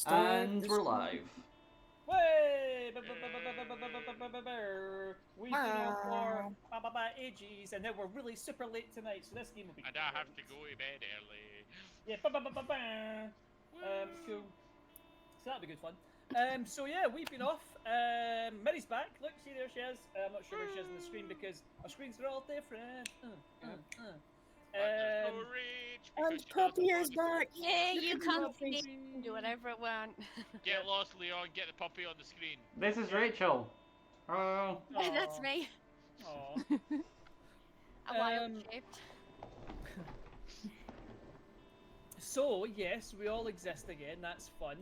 And we're live. Way! We've been on for ages, and then we're really super late tonight, so this game will be. And I have to go to bed early. Yeah. Cool. So that'll be good fun. So yeah, we've been off. Mary's back. Look, see there she is. I'm not sure where she is on the screen because our screens are all different. There's no rage. And Poppy is back! Yeah, Look you at the can't puppy. do whatever it want. Get lost, Leon. Get the puppy on the screen. This is Rachel. Oh. That's me. Aww. A wild shaped. So yes, we all exist again. That's fun.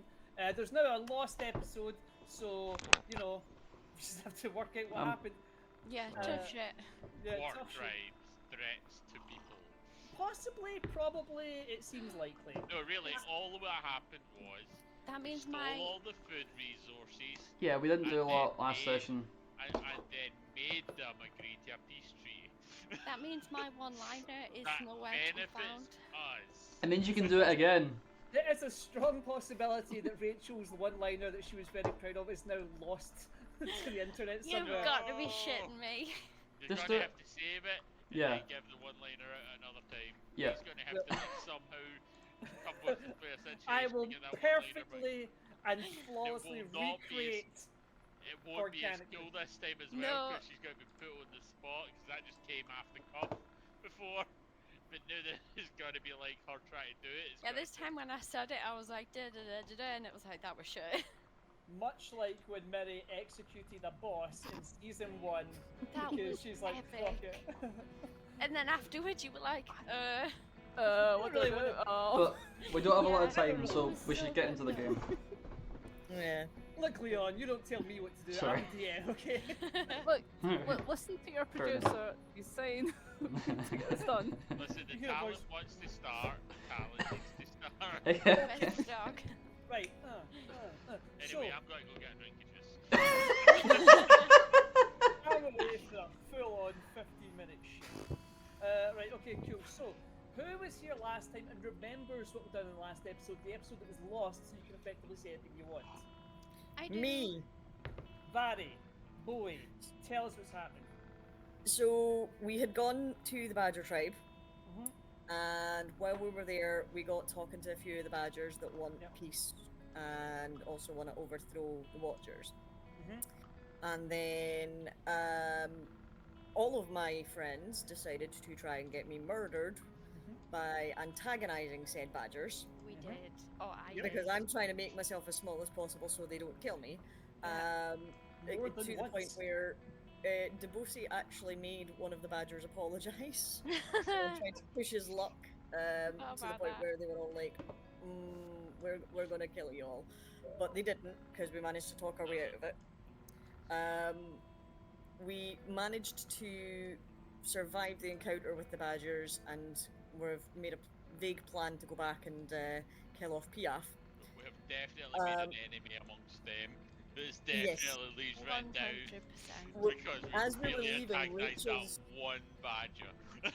There's now a lost episode, so you know we just have to work out what happened. Yeah, tough shit. Yeah, War tough shit. crimes, threats to people. Possibly, probably, it seems likely. No, really, all that happened was That means stole my all the food resources Yeah, we didn't do a And lot then last me. session. and then made them agree to a peace treaty. that means my one-liner is that nowhere to be found. benefits us. It means you can do it again. There is a strong possibility that Rachel's one-liner that she was very proud of is now lost to the internet You've somewhere. got to be shitting me. You're Just gonna do it. have to save it and Yeah. then give the one-liner out another time. Yeah. He's gonna have to like, somehow come with a situation I will to get that one-liner back. perfectly and flawlessly will not be recreate. It won't be as organically. cool this time as well No. because she's going to be put on the spot because that just came off the cuff before. But now that it's going to be like her trying to do it. It's Yeah, gonna this time when I said it, I was like da da da da da, and it was like that was shit. Much like when Mary executed a boss in season 1 That because was she's like, epic. fuck it. And then afterwards, you were like, what really do I do? But we don't have a lot of Yeah, time, so it we was should so get into the game. Yeah. Look, Leon, you don't tell me what to do. Sorry. I'm DM, okay? Look, listen to your Fair enough. producer. He's saying to get this done. Listen, the You get a talent voice- wants to start. The talent needs to start. Where's the dog? Right. Anyway, So, I'm going to go get a drink of juice. I'm away for a full-on 15-minute shit. Right, okay, cool. So, who was here last time and remembers what we done in the last episode? The episode that was lost, so you can effectively say anything you want. I do. Me. Vary, Bowie, tell us what's happening. So we had gone to the Badger tribe, Mhm. and while we were there, we got talking to a few of the Badgers that want Yep. peace and also want to overthrow the Watchers. Mhm. And then all of my friends decided to try and get me murdered by antagonizing said Badgers We did. Oh, I Yep. did. because I'm trying to make myself as small as possible so they don't kill me. More To than the point once. where Debussy actually made one of the Badgers apologise. And tried to push his luck to the about point that. where they were all like, we're going to kill you all. But they didn't, because we managed to talk our way out of it. We managed to survive the encounter with the Badgers, and we've made a vague plan to go back and kill off Piaf. We have definitely made an enemy amongst them. There's definitely leaves written down 100%. Well, because we as we were really leaving, antagonised Rachel's- that one badger.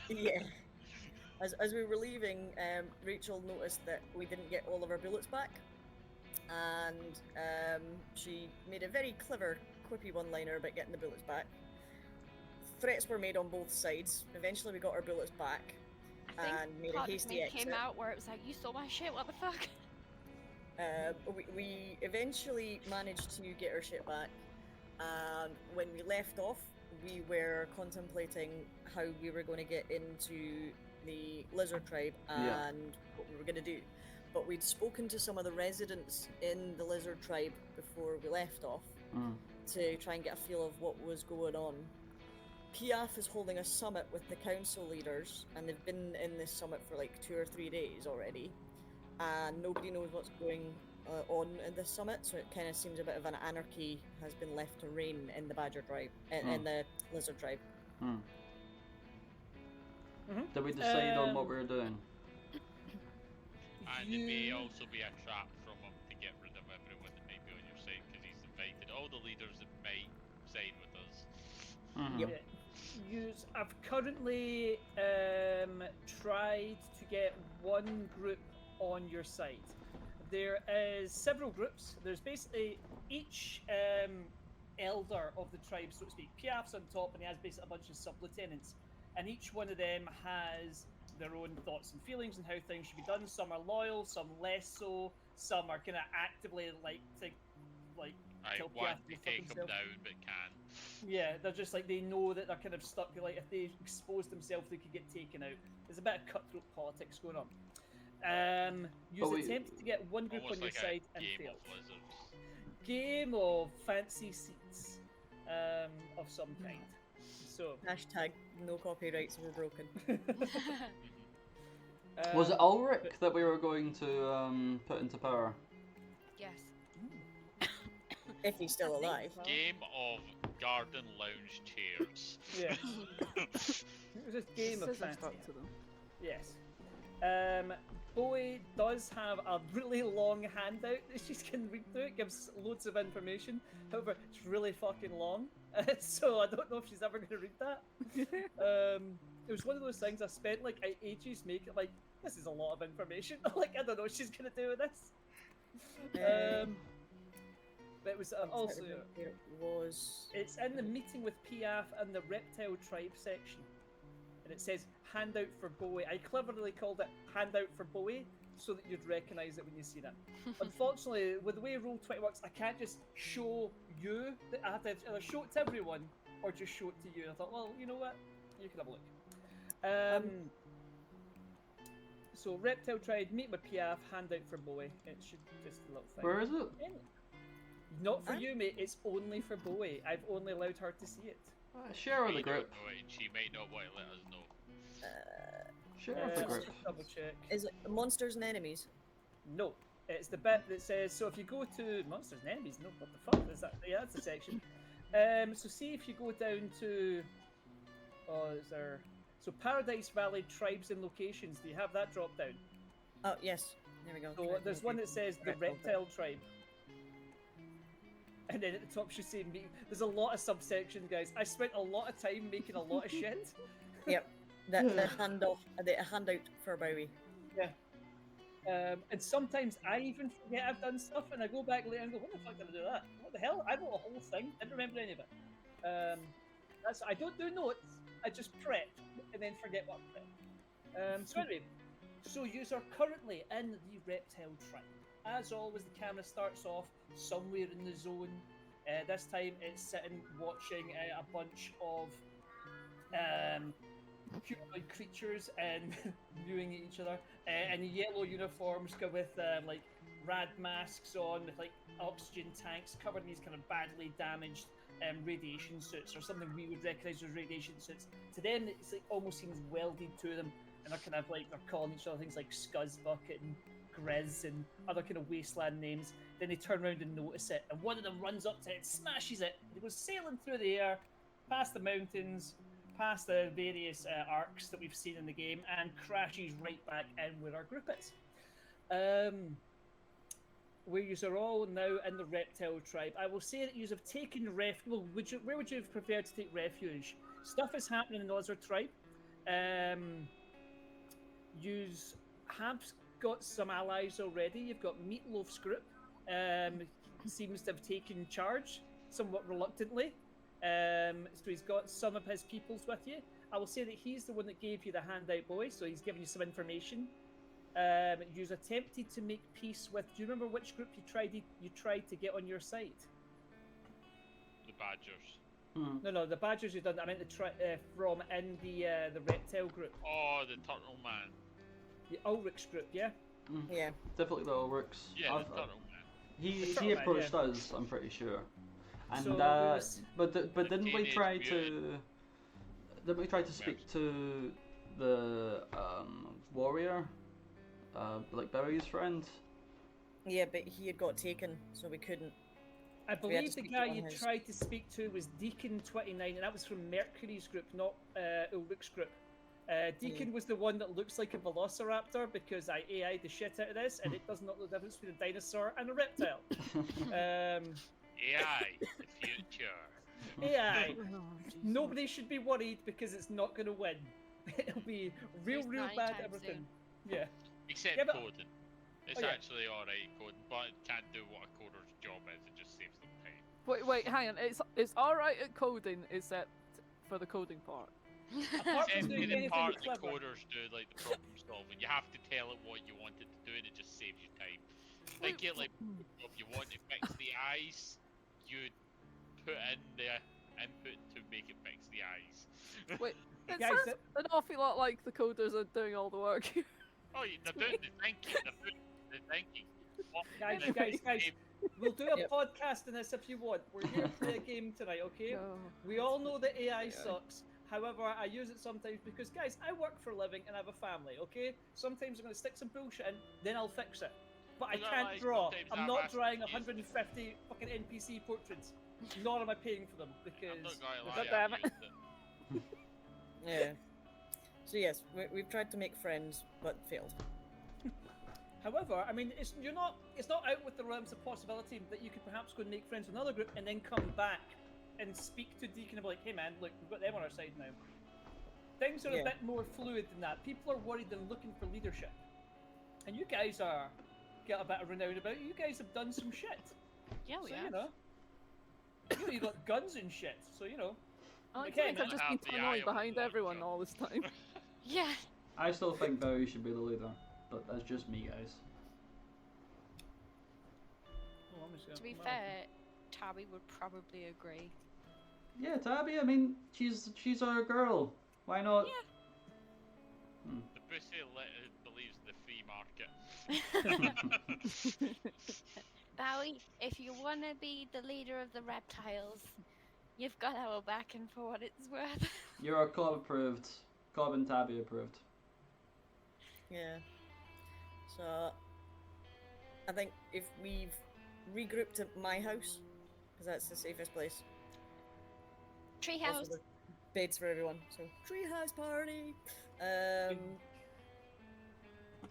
Yeah. As we were leaving, Rachel noticed that we didn't get all of our bullets back, and she made a very clever, quippy one-liner about getting the bullets back. Threats were made on both sides. Eventually, we got our bullets back I think and made a part of hasty me exit. came out where it was like, you stole my shit. What the fuck? We eventually managed to get our shit back, and when we left off, we were contemplating how we were going to get into the lizard tribe and Yeah. what we were going to do. But we'd spoken to some of the residents in the lizard tribe before we left off Mm. to try and get a feel of what was going on. Piaf is holding a summit with the council leaders, and they've been in this summit for like 2 or 3 days already, and nobody knows what's going on in this summit, so it kind of seems a bit of an anarchy has been left to reign in the Badger tribe, in the lizard tribe. Mm. Mhm. Did we decide on what we were doing? And it may also be a trap from him to get rid of everyone that might be on your side because he's invited all the leaders that might side with us. Mhm. Yep. I've currently tried to get one group on your side. there is several groups. There's basically each elder of the tribe, so to speak. Piaf's on top, and he has basically a bunch of sub-lieutenants, and each one of them has their own thoughts and feelings and how things should be done. Some are loyal, some less so. Some are kind of actively like I kill want Piaf to fuck take him himself. down, but can't. Yeah, they're just like, they know that they're kind of stuck. Like, if they exposed themselves, they could get taken out. There's a bit of cutthroat politics going on. You attempt to get one group Almost on your like side a and game failed. of lizards. Game of fancy seats of some kind. So, Hashtag no copyrights were broken. Was it Ulrich that we were going to put into power? Yes. If he's still alive. Game of garden lounge chairs. Yeah. It was a game of Scissors fancy. stuck to them. Yes. Bowie does have a really long handout that she can read through. It gives loads of information. However, it's really fucking long. So I don't know if she's ever going to read that. It was one of those things I spent like ages making. Like, this is a lot of information. Like, I don't know what she's going to do with this. But it was also... It was... It's in the meeting with Piaf and the Reptile Tribe section. And it says, handout for Bowie. I cleverly called it handout for Bowie so that you'd recognise it when you see it. Unfortunately, with the way Roll20 works, I can't just show you. I have to either show it to everyone or just show it to you. And I thought, well, you know what? You can have a look. So, Reptile Tribe, meet with Piaf, handout for Bowie. It should just a little thing. Where is it? Not for you, mate. It's only for Bowie. I've only allowed her to see it. Share with the We don't group. know it, and she might not want to let us know. Share with the Let's group. just double check. Is it monsters and enemies? No, it's the bit that says, so if you go to Monsters and Enemies, no, what the fuck is that? Yeah, that's the section. So see if you go down to, is there, so Paradise Valley Tribes and Locations, do you have that drop down? Oh, yes. There we go. So there's one that says the Reptile Tribe. And then at the top should say me. There's a lot of subsections, guys. I spent a lot of time making a lot of shit. Yep. The handout for Bowie. Yeah. And sometimes I even forget I've done stuff, and I go back later and go, "When the fuck did I do that? What the hell? I wrote a whole thing. Didn't remember any of it." I don't do notes. I just prep and then forget what I prepped. So anyway, so you are currently in the Reptile Tribe. As always, the camera starts off somewhere in the zone. This time, it's sitting watching a bunch of humanoid creatures and mewing at each other in yellow uniforms with like rad masks on, with like oxygen tanks covered in these kind of badly damaged radiation suits, or something we would recognise as radiation suits. To them, it's like almost seems welded to them, and they're kind of like, they're calling each other things like Scuzzbucket and Grizz and other kind of wasteland names. Then they turn around and notice it, and one of them runs up to it, smashes it, and it goes sailing through the air, past the mountains, past the various arcs that we've seen in the game, and crashes right back in where our group is. Where you are all now in the Reptile Tribe. I will say that you have taken refuge. Well, where would you have preferred to take refuge? Stuff is happening in the Lizard Tribe. You have got some allies already. You've got Meatloaf's group. Seems to have taken charge somewhat reluctantly. So he's got some of his peoples with you. I will say that he's the one that gave you the handout, boy, so he's giving you some information. You've attempted to make peace with... Do you remember which group you tried to get on your side? The Badgers. No, the Badgers you've done. I meant from in the Reptile group. Oh, the Turtle Man. The Ulrich's group, yeah? Yeah. Definitely the Ulrichs. Yeah, the Turtle Man. He Turtle Man, approached yeah. us, I'm pretty sure. And So but didn't we Teenage try Mutant. to speak to the warrior, like Barry's friend? Yeah, but he had got taken, so we couldn't. I We had to believe the speak guy on you his- tried to speak to was Deacon29, and that was from Mercury's group, not Ulrich's group. Deacon was the one that looks like a velociraptor, because I AI'd the shit out of this, and it does not know the difference between a dinosaur and a reptile. AI, the future. AI. Oh, Jesus. Nobody should be worried, because it's not going to win. It'll be real There's bad nighttime everything. soon. Yeah. Except Yeah, but- Coden. It's Oh, yeah. actually alright coding, but it can't do what a coder's job is, it just saves them time. Wait, hang on. It's alright at coding, except for the coding part. Apart from Except doing for the anything part the clever. coders do, like the problem solving, you have to tell it what you want it to do and it just saves you time. Think it like if you want to fix the eyes, you put in the input to make it fix the eyes. Wait, it Guys, sounds an awful lot like the coders are doing all the work. Oh, they're doing the thinking, they're doing the thinking. Guys, we'll do a Yep. podcast on this if you want. We're here to play a game tonight, okay? No. We all know that AI Yeah. sucks. However, I use it sometimes because, guys, I work for a living and I have a family, okay? Sometimes I'm going to stick some bullshit in, then I'll fix it. But I You know, can't like, draw. sometimes I'm I've not asked drawing to use- 150 fucking NPC portraits. Nor am I paying for them I'm because... not gonna lie, God I've damn it. used it. Yeah. So yes, we've tried to make friends, but failed. However, I mean, it's not out with the realms of possibility that you could perhaps go and make friends with another group and then come back and speak to Deacon and be like, hey man, look, we've got them on our side now. Things are a Yeah. bit more fluid than that. People are worried and looking for leadership. And you guys are get a bit of renown about you. You guys have done some shit. Yeah, So, we you have. know. You got guns and shit, so you know. I Okay, think I've man. just Have been the tunneling eye of behind the everyone watcher. all this time. Yeah. I still think Bowie should be the leader, but that's just me, guys. Oh, I'm just To be gonna- fair, Tabby would probably agree. Yeah, Tabby. I mean, she's our girl. Why not? Yeah. The pussy believes in the free market. Bowie, if you want to be the leader of the reptiles, you've got our backing for what it's worth. You're Cobb approved. Cobb and Tabby approved. Yeah. So I think if we've regrouped at my house, because that's the safest place. Treehouse. Also, there's beds for everyone. So treehouse party.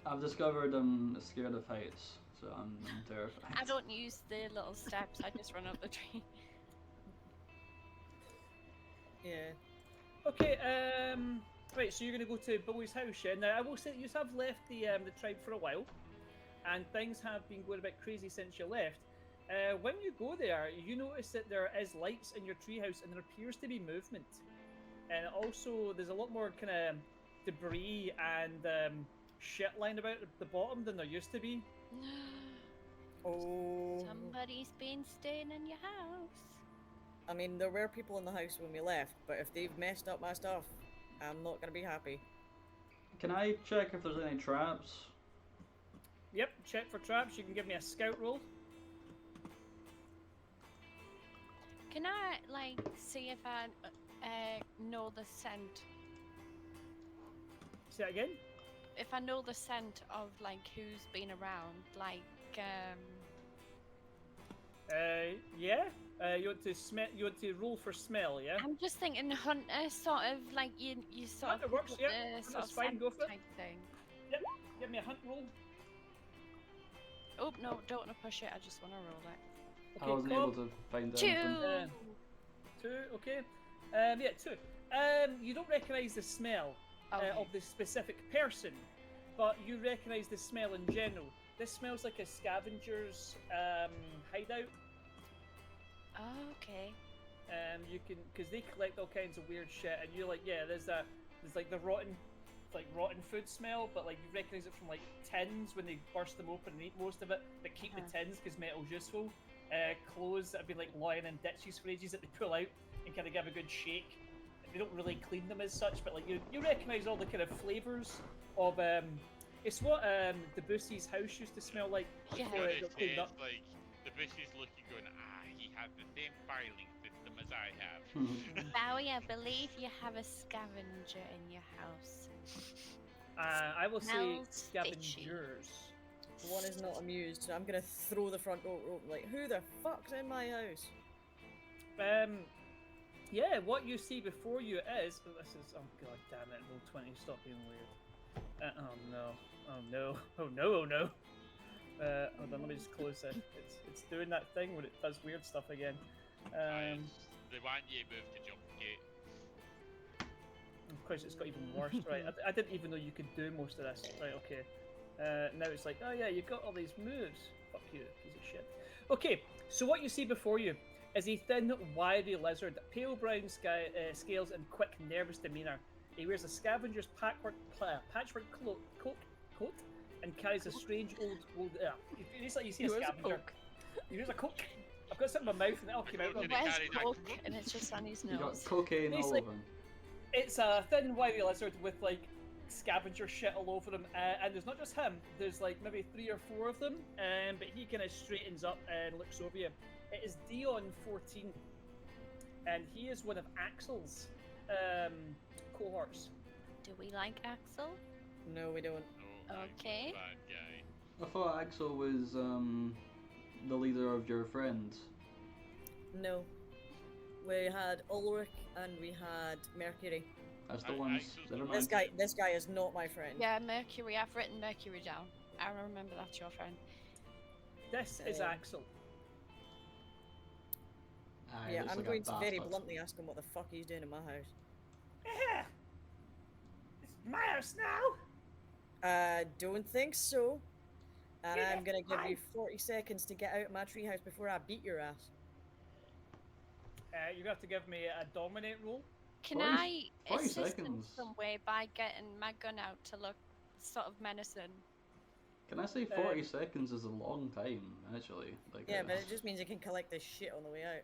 I've discovered I'm scared of heights, so I'm terrified. I don't use the little steps, I just run up the tree. Yeah. Okay, right, so you're going to go to Bowie's house, yeah? Now, I will say that you have left the tribe for a while, and things have been going a bit crazy since you left. When you go there, you notice that there is lights in your treehouse, and there appears to be movement. And also, there's a lot more kind of debris and shit lying about at the bottom than there used to be. Oh. Somebody's been staying in your house. I mean, there were people in the house when we left, but if they've messed up my stuff, I'm not gonna be happy. Can I check if there's any traps? Yep, check for traps. You can give me a scout roll. Can I, like, see if I know the scent? Say that again. If I know the scent of, like, who's been around, like, Yeah. You want to smell? You want to roll for smell? Yeah. I'm just thinking hunter, sort of, like, you sort Hunter of works, pick up yeah. the sort Hunter's of fine, scent go for it. type thing. Yep. Give me a hunt roll. Oh, no, don't want to push it, I just want to roll it. I wasn't able to find anything. 2, okay. Yeah, 2. You don't recognise the smell Okay. of the specific person, but you recognise the smell in general. This smells like a scavenger's hideout. Okay. You can, because they collect all kinds of weird shit, and you're like, yeah, there's like the rotten food smell, but like you recognise it from like tins when they burst them open and eat most of it, but keep the tins because metal's useful. Clothes that have been like lying in ditches for ages that they pull out and kind of give a good shake. They don't really clean them as such, but like you recognise all the kind of flavours of it's what Debussy's house used to smell like Yeah. before it got cleaned up. Like the bushes looking, going, he had the same filing system as I have. Bowie, I believe you have a scavenger in your house. I will say Smells fishy. scavengers. One is not amused, so I'm gonna throw the front door open. Like, who the fuck's in my house? Yeah, what you see before you is this is oh god damn it, roll 20, stop being weird. Oh no. Hold on, let me just close it. It's doing that thing when it does weird stuff again. They want you to move to jump gate. Of course, it's got even worse. Right, I didn't even know you could do most of this. Right, okay. Now it's like, oh yeah, you've got all these moves. Fuck you, piece of shit. Okay, so what you see before you is a thin, wiry lizard, pale brown scales, and quick, nervous demeanour. He wears a scavenger's patchwork coat and carries a strange old. It's like you see a He wears a scavenger. Coke. He wears a coke. I've got something in my mouth and it all came out. Did he Where's carry that Coke? Coke? And it's just on his You got nose. cocaine all Basically- over him. It's a thin, wiry lizard with like scavenger shit all over him, and there's not just him. There's like maybe 3 or 4 of them, but he kind of straightens up and looks over you. It is Dion 14, and he is one of Axel's cohorts. Do we like Axel? No, we don't. No, I'm Okay. a bad guy. I thought Axel was the leader of your friends. No. We had Ulrich and we had Mercury. That's the I- ones. Axel's Never the mind. This guy is not my friend. Yeah, Mercury. I've written Mercury down. I remember that's your friend. This is Um, Axel. Aye, Yeah, looks I'm like a going to very bastard. bluntly ask him what the fuck he's doing in my house. Yeah. It's my house now. Don't think so. And Get I'm it gonna give you out. 40 seconds to get out of my treehouse before I beat your ass. You have to give me a dominate roll. Can 40 I 40 assist him seconds. some way by getting my gun out to look sort of menacing? Can I say 40 seconds is a long time, actually? Like, Yeah, but it just means you can collect this shit on the way out.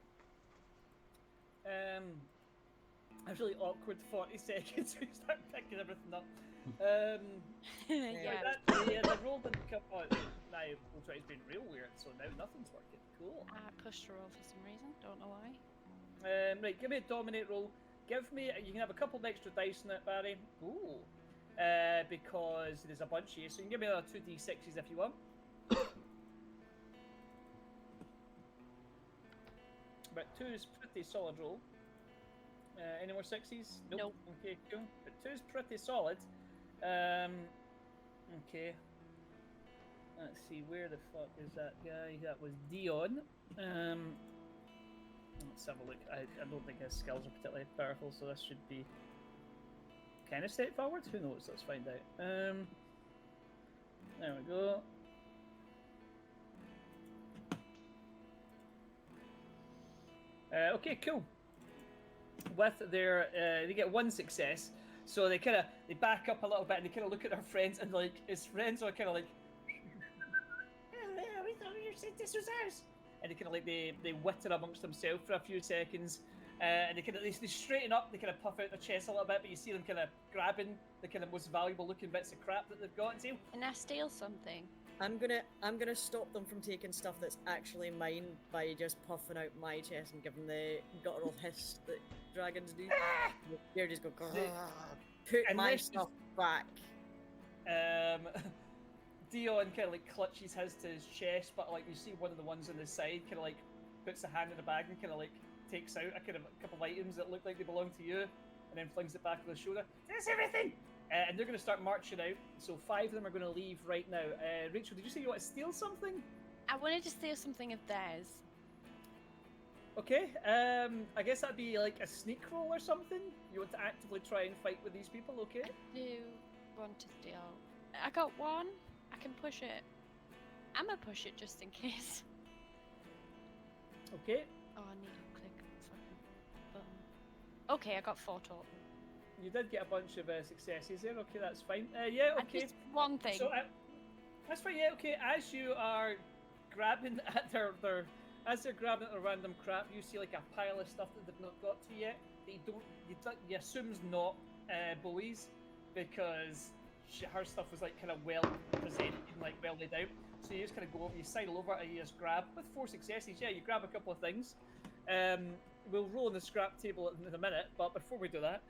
A really awkward 40 seconds. We start picking everything up. Yeah. The roll didn't come on. Now we'll try to be real weird. So now nothing's working. Cool. I pushed a roll for some reason. Don't know why. Right, give me a dominate roll. Give me. You can have a couple of extra dice in it, Barry. Ooh. Because there's a bunch here, so you can give me another 2d6s if you want. But 2 is pretty solid roll. Any more 6s? Nope. Okay, cool. But 2 is pretty solid. Okay. Let's see, where the fuck is that guy? That was Dion. Let's have a look. I don't think his skills are particularly powerful, so this should be kind of straightforward. Who knows? Let's find out. There we go. Okay, cool. With their, they get 1 success, so they back up a little bit and they kind of look at their friends, and like his friends are kind of like, "Oh, we thought you said this was ours," and they kind of like they witter amongst themselves for a few seconds, and they straighten up, they kind of puff out their chest a little bit, but you see them kind of grabbing the kind of most valuable looking bits of crap that they've got and say, Can I steal something? I'm gonna stop them from taking stuff that's actually mine by just puffing out my chest and giving the guttural hiss that dragons do. They're just go. Put And my this is- stuff back. Dion kind of like clutches his to his chest, but like you see one of the ones on the side kind of like puts a hand in the bag and kind of like takes out a couple of items that look like they belong to you, and then flings it back on the shoulder. That's everything. And they're going to start marching out. So 5 of them are going to leave right now. Rachel, did you say you want to steal something? I wanted to steal something of theirs. Okay. I guess that'd be like a sneak roll or something. You want to actively try and fight with these people, okay? I do want to steal. I got 1. I can push it. I'm gonna push it just in case. Okay. Oh, I need to click fucking button. Okay, I got 4 total. You did get a bunch of successes there. Okay, that's fine. Yeah, And okay. just one thing. So that's fine. Yeah, okay. As you are grabbing at as they're grabbing at the random crap, you see like a pile of stuff that they've not got to yet. They don't. You assume's not Bowie's because her stuff was like kind of well presented and like well laid out. So you just kind of go over, you sidle over, and you just grab with 4 successes. Yeah, you grab a couple of things. We'll roll on the scrap table in a minute, but before we do that,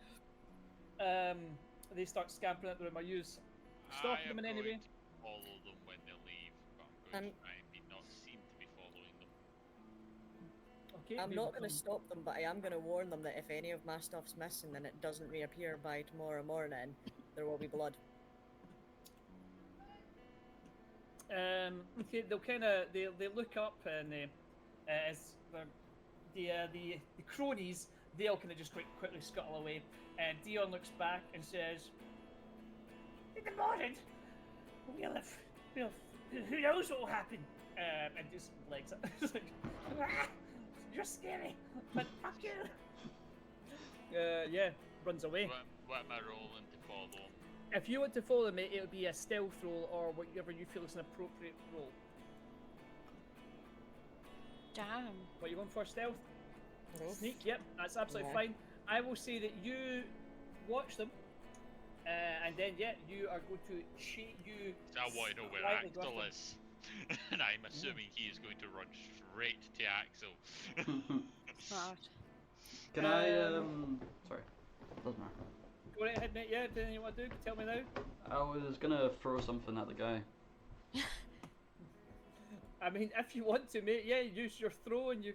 they start scampering at the room. I use stopping them in any way. Follow them when they leave, but I'm going to try and be not seem to be following them. Okay. I'm we not will going to come- stop them, but I am going to warn them that if any of my stuff's missing and it doesn't reappear by tomorrow morning, there will be blood. Okay, they'll kind of they look up and as the cronies, they'll kind of just quickly scuttle away. And Dion looks back and says, "In the morning, Who knows what will happen? And just legs up. It's like, "Ah, you're scary, but fuck you. Yeah, runs away. What am I rolling to follow? If you want to follow me, it would be a stealth roll or whatever you feel is an appropriate roll. Damn. What you going for, stealth? No. Sneak, yep, that's absolutely Yeah. fine. I will say that you watch them, and then you are going to you. So I want to know where slightly Axel roughly- is. And I'm assuming he is going to run straight to Axel. Smart. Can I sorry. Doesn't matter. Go right ahead, mate. Yeah, anything you want to do? Tell me now. I was gonna throw something at the guy. I mean, if you want to, mate. Yeah, use your throw and you.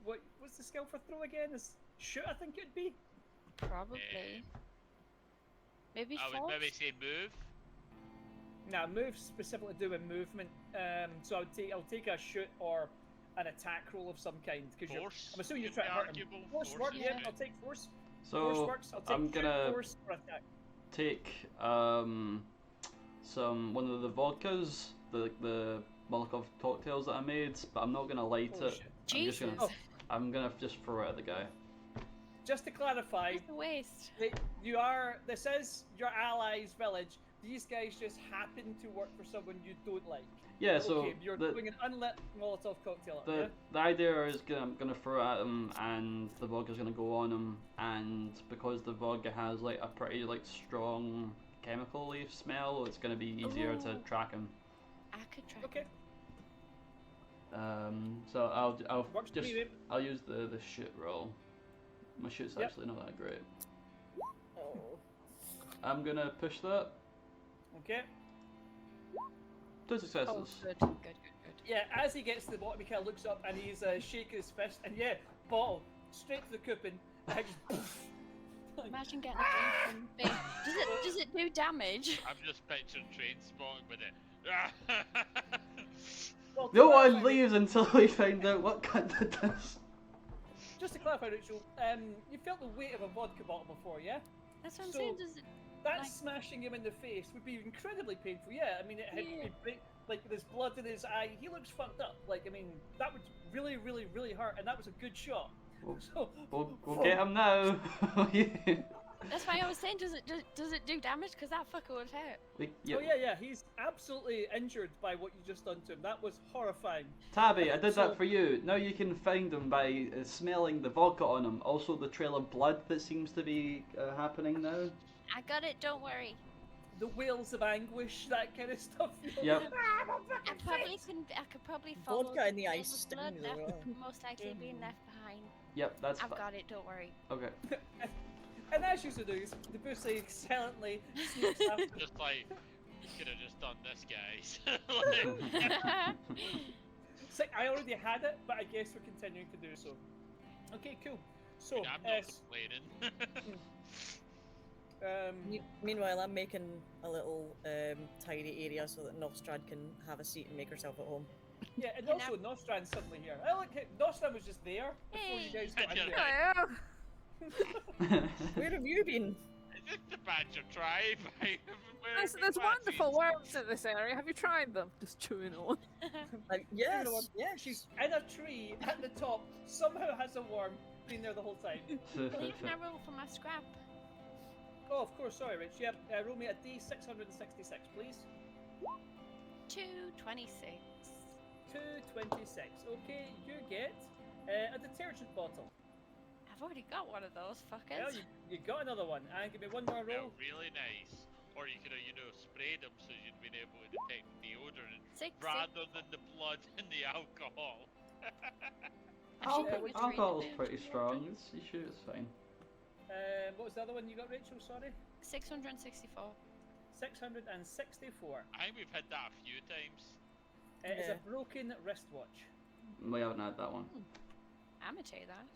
What's the skill for throw again? Is shoot? I think it'd be. Probably. Maybe I would force? maybe say move. Nah, move specifically to do with movement. So I'll take a shoot or an attack roll of some kind because Force. I'm assuming you're could trying be to hurt him. arguable. Force Force work. is Yeah, good. I'll take force. Force So works. I'll take I'm shoot, gonna force or attack. take one of the vodkas, the Molotov cocktails that I made, but I'm not gonna light Oh, it. shit. Jesus. I'm gonna just throw it at the guy. Just to clarify, It's a waste. this is your allies' village. These guys just happen to work for someone you don't like. Yeah, so Okay, you're doing an unlit Molotov cocktail. Yeah? the idea is I'm gonna throw it at him, and the vodka's gonna go on him, and because the vodka has like a pretty like strong chemical leaf smell, it's gonna be easier to Ooh. track him. I could try. Okay, So I'll works for just me, mate. I'll use the shoot roll. My shoot's Yep. actually not that great. Oh. I'm gonna push that. Okay. 2 Oh, successes. good, good, good, good. Yeah, as he gets to the bottom, he kind of looks up and he's shaking his fist, and yeah, bottle straight to the coupon. And just Imagine getting a from big. Does it do damage? I'm just picturing train spotting with it. Well, to No one clarify, leaves until we find out what kind of this. Just to clarify, Rachel, you felt the weight of a vodka bottle before, yeah? That's what I'm So- saying. Does it? That Like- smashing him in the face would be incredibly painful. Yeah, I mean, it had Yeah. it'd break, like there's blood in his eye. He looks fucked up. Like, I mean, that would really, really, really hurt, and that was a good shot. Well, So, We'll get him now. Yeah. That's why I was saying. Does it do damage? Because that fucker would hurt. oh yeah, he's absolutely injured by what you just done to him. That was horrifying. Tabby, I did So- that for you. Now you can find him by smelling the vodka on him. Also the trail of blood that seems to be happening now. I got it. Don't worry. The wails of anguish, that kind of stuff. Yep. Ah, my I fucking probably face! I could probably follow. Vodka in the trail eye of stings blood as left- well. Most likely being left behind. Yep, that's I've fine. got it. Don't worry. Okay. And as you do, the pussy silently sneaks after. Just like, you could have just done this, guys. Like, It's like I already had it, but I guess we're continuing to do so. Okay, cool. So, I'm not complaining. Meanwhile, I'm making a little tidy area so that Nostrad can have a seat and make herself at home. yeah, and You also Nostran's suddenly here. I like it. Nostran was just there before you guys got in Yeah. there. Where have you been? Is this the Badger tribe? There's wonderful worms in this area. Have you tried them? Just chewing on. Yes, know what? yes. She's in a tree at the top, somehow has a worm, been there the whole time. Please can I roll for my scrap? Oh, of course, sorry, Rich. Yep, roll me a D666, please. 226. 226. Okay, you get a detergent bottle. I've already got one of those Well, fuckers. you got another one. And give me one more Yeah, roll. really nice. Or you could have, sprayed them so you'd been able to detect deodorant Six. rather than the blood and the alcohol. Alcohol's pretty strong. You sure it's fine. What was the other one you got, Rachel? Sorry. 664. 664. I think we've had that a few times. It is a Yeah. broken wristwatch. We haven't had that one. I'm gonna tell you that.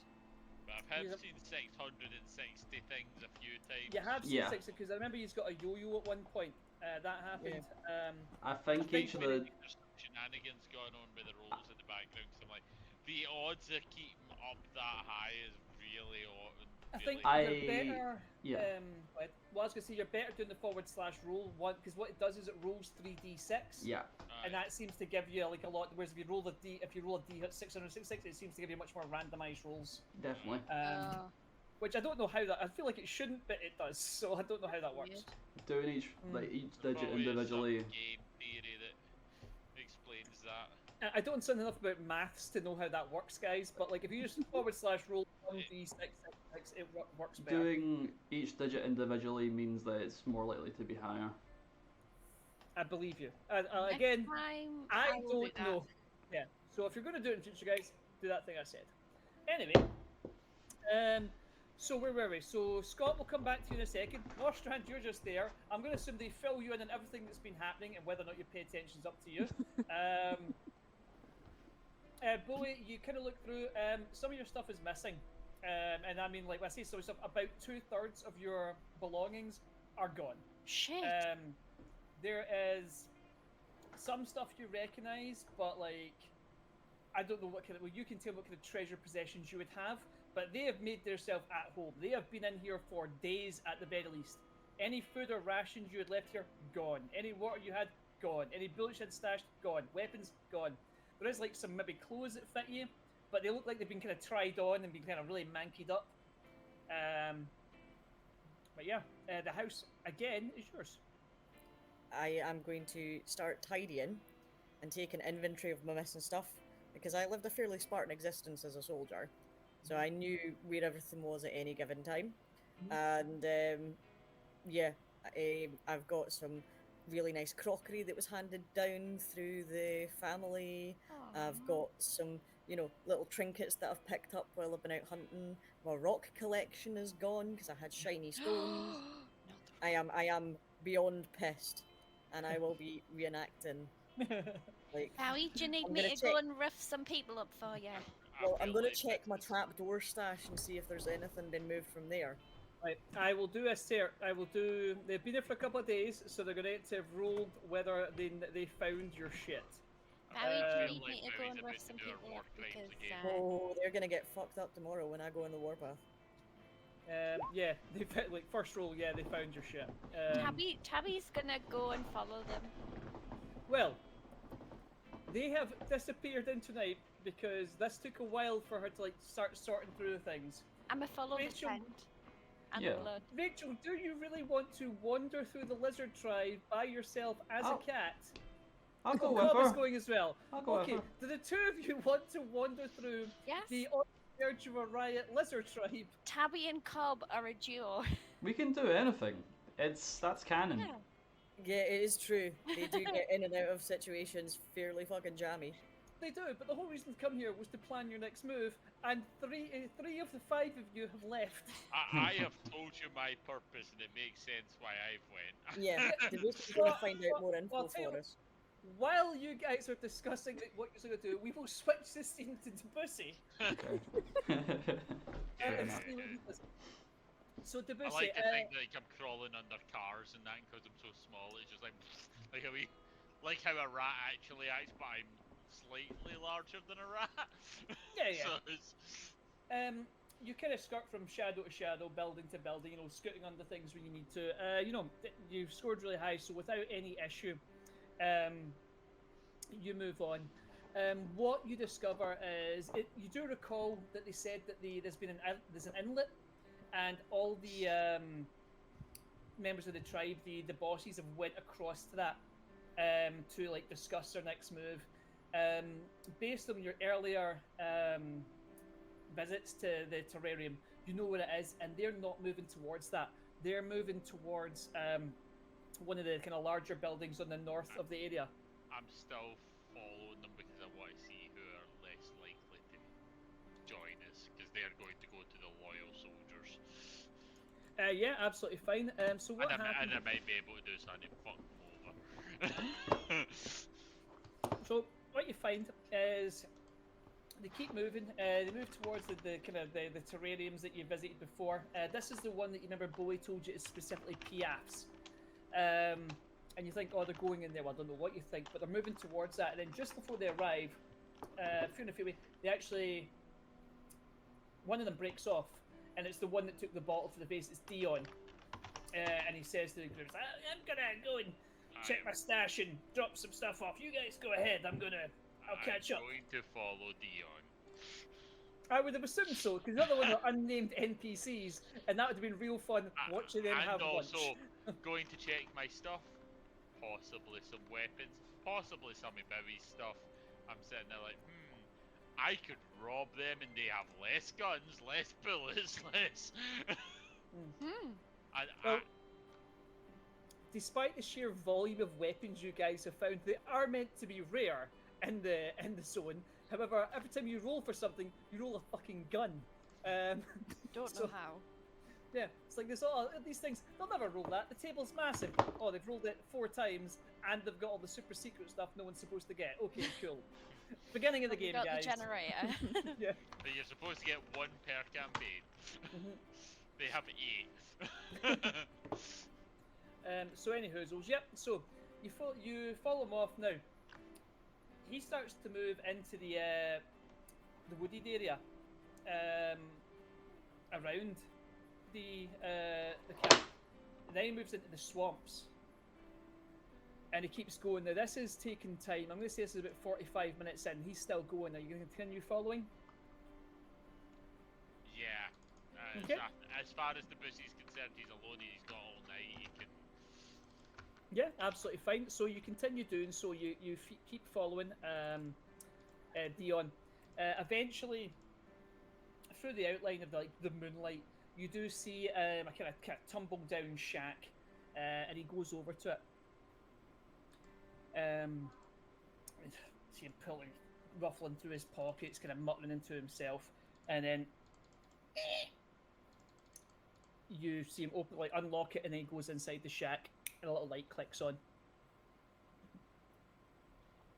But I've Yeah. seen 660 things a few times. You have seen Yeah. 60 because I remember he's got a yo-yo at one point. That happened. I think think each of I the think there's some shenanigans going on with the rolls in the background. So I'm like, the odds of keeping up that high is really odd. I feel think like. you're better. yeah. Well, I was gonna say you're better doing the /roll one because what it does is it rolls 3d6. Yeah. And that seems to give you like a lot. Whereas if you roll a d at 666, it seems to give you much more randomized rolls. Definitely. Oh, Which I don't know how that. I feel like it shouldn't, but it does. So I don't know how that works. Doing each digit Probably individually. some game theory that explains that. I don't understand enough about maths to know how that works, guys. But like if you just /roll 1d666, it works better. Doing each digit individually means that it's more likely to be higher. I believe you. next Again, time I will do don't that. know. Yeah. So if you're going to do it in future, guys, do that thing I said. Anyway, so where were we? So Scott will come back to you in a second. Norstrand, you're just there. I'm going to assume they fill you in on everything that's been happening, and whether or not you pay attention is up to you. Bowie, you kind of look through. Some of your stuff is missing, and I mean, like when I say some stuff, about 2/3 of your belongings are gone. Shit. There is some stuff you recognize, but like I don't know what kind of. Well, you can tell what kind of treasure possessions you would have, but they have made themselves at home. They have been in here for days at the very least. Any food or rations you had left here, gone. Any water you had, gone. Any bullets you had stashed, gone. Weapons, gone. There is like some maybe clothes that fit you, but they look like they've been kind of tried on and been kind of really mankied up. But yeah, the house again is yours. I am going to start tidying and take an inventory of my missing stuff because I lived a fairly Spartan existence as a soldier, so I knew where everything was at any given time. And yeah, I've got some really nice crockery that was handed down through the family. I've got some, little trinkets that I've picked up while I've been out hunting. My rock collection is gone because I had shiny stones. I am beyond pissed, and I will be reenacting. Like, Howie, do you need I'm me gonna to go check- and rough some people up for you? well, I'm feel gonna like check my this is- trapdoor stash and see if there's anything been moved from there. Right, I will do a search. They've been there for a couple of days, so they're going to have rolled whether they found your shit. Howie, do Um, you need me to go Howie's and about rough to some do our people war up crimes because again. Oh, they're gonna get fucked up tomorrow when I go on the warpath. Yeah, they like first roll. Yeah, they found your shit. Tabby's gonna go and follow them. Well, they have disappeared in tonight because this took a while for her to like start sorting through the things. I'm a follow the Rachel- trend. And Yeah. the blood. Rachel, do you really want to wander through the lizard tribe by yourself as a Oh, cat? I'll go Cobb with is her. going as well. I'll go Okay, with her. do the two of you want to wander through Yes. the on the verge of a riot lizard tribe? Tabby and Cobb are a duo. We can do anything. That's canon. Yeah. Yeah, it is true. They do get in and out of situations fairly fucking jammy. They do, but the whole reason to come here was to plan your next move, and three of the five of you have left. I have told you my purpose, and it makes sense why I've went. Yeah, Debussy gonna find out more info I'll tell you for us. While you guys are discussing what you're going to do, we will switch the scene to Debussy. Okay. Fair and enough. see what he does. So I Debussy, like to think like I'm crawling under cars and that because I'm so small. It's just like how a rat actually acts, but I'm slightly larger than a rat. Yeah. So it's, you kind of skirt from shadow to shadow, building to building, scooting under things when you need to. You've scored really high, so without any issue, you move on. What you discover is, you do recall that they said that there's an inlet, and all the members of the tribe, the bosses, have went across to that to like discuss their next move. Based on your earlier visits to the terrarium, you know what it is, and they're not moving towards that. They're moving towards one of the kind of larger buildings on the north of the area. I'm still following them because I want to see who are less likely to join us, because they're going to go to the loyal soldiers. Yeah, absolutely fine. So what And happened? I might be able to do something to fuck them over. So what you find is they keep moving. They move towards the kind of the terrariums that you visited before. This is the one that you remember Bowie told you is specifically Piaf's. And you think, oh, they're going in there. Well, I don't know what you think, but they're moving towards that. And then just before they arrive, few and a few away, they actually, one of them breaks off, and it's the one that took the bottle to the face. It's Dion, and he says to the group, "I'm gonna go and check my stash and drop some stuff off. You guys go ahead. I'll catch up." I'm going to follow Dion. I would have assumed so, because the other ones are unnamed NPCs, and that would have been real fun watching them have and also lunch. going to check my stuff, possibly some weapons, possibly some of Bowie's stuff. I'm sitting there like, I could rob them and they have less guns, less bullets, less. Well, despite the sheer volume of weapons you guys have found, they are meant to be rare in the zone. However, every time you roll for something, you roll a fucking gun. Don't know how. Yeah, it's like there's all these things. They'll never roll that. The table's massive. Oh, they've rolled it 4 times, and they've got all the super secret stuff no one's supposed to get. Okay, cool. Beginning of the game, Got guys. the generator. Yeah. But you're supposed to get 1 per campaign. They have 8. So anyhoozles, yep. So you follow him off now. He starts to move into the wooded area, around the camp. And then he moves into the swamps, and he keeps going. Now this is taking time. I'm going to say this is about 45 minutes in. He's still going. Are you going to continue following? Yeah. Okay. As far as the pussy's concerned, he's alone. He's got all night. He can. Yeah, absolutely fine. So you continue doing so. You keep following Dion. Eventually, through the outline of the moonlight, you do see a kind of tumble down shack, and he goes over to it. See him pulling, ruffling through his pockets, kind of muttering into himself, and then you see him unlock it, and then he goes inside the shack. And a little light clicks on.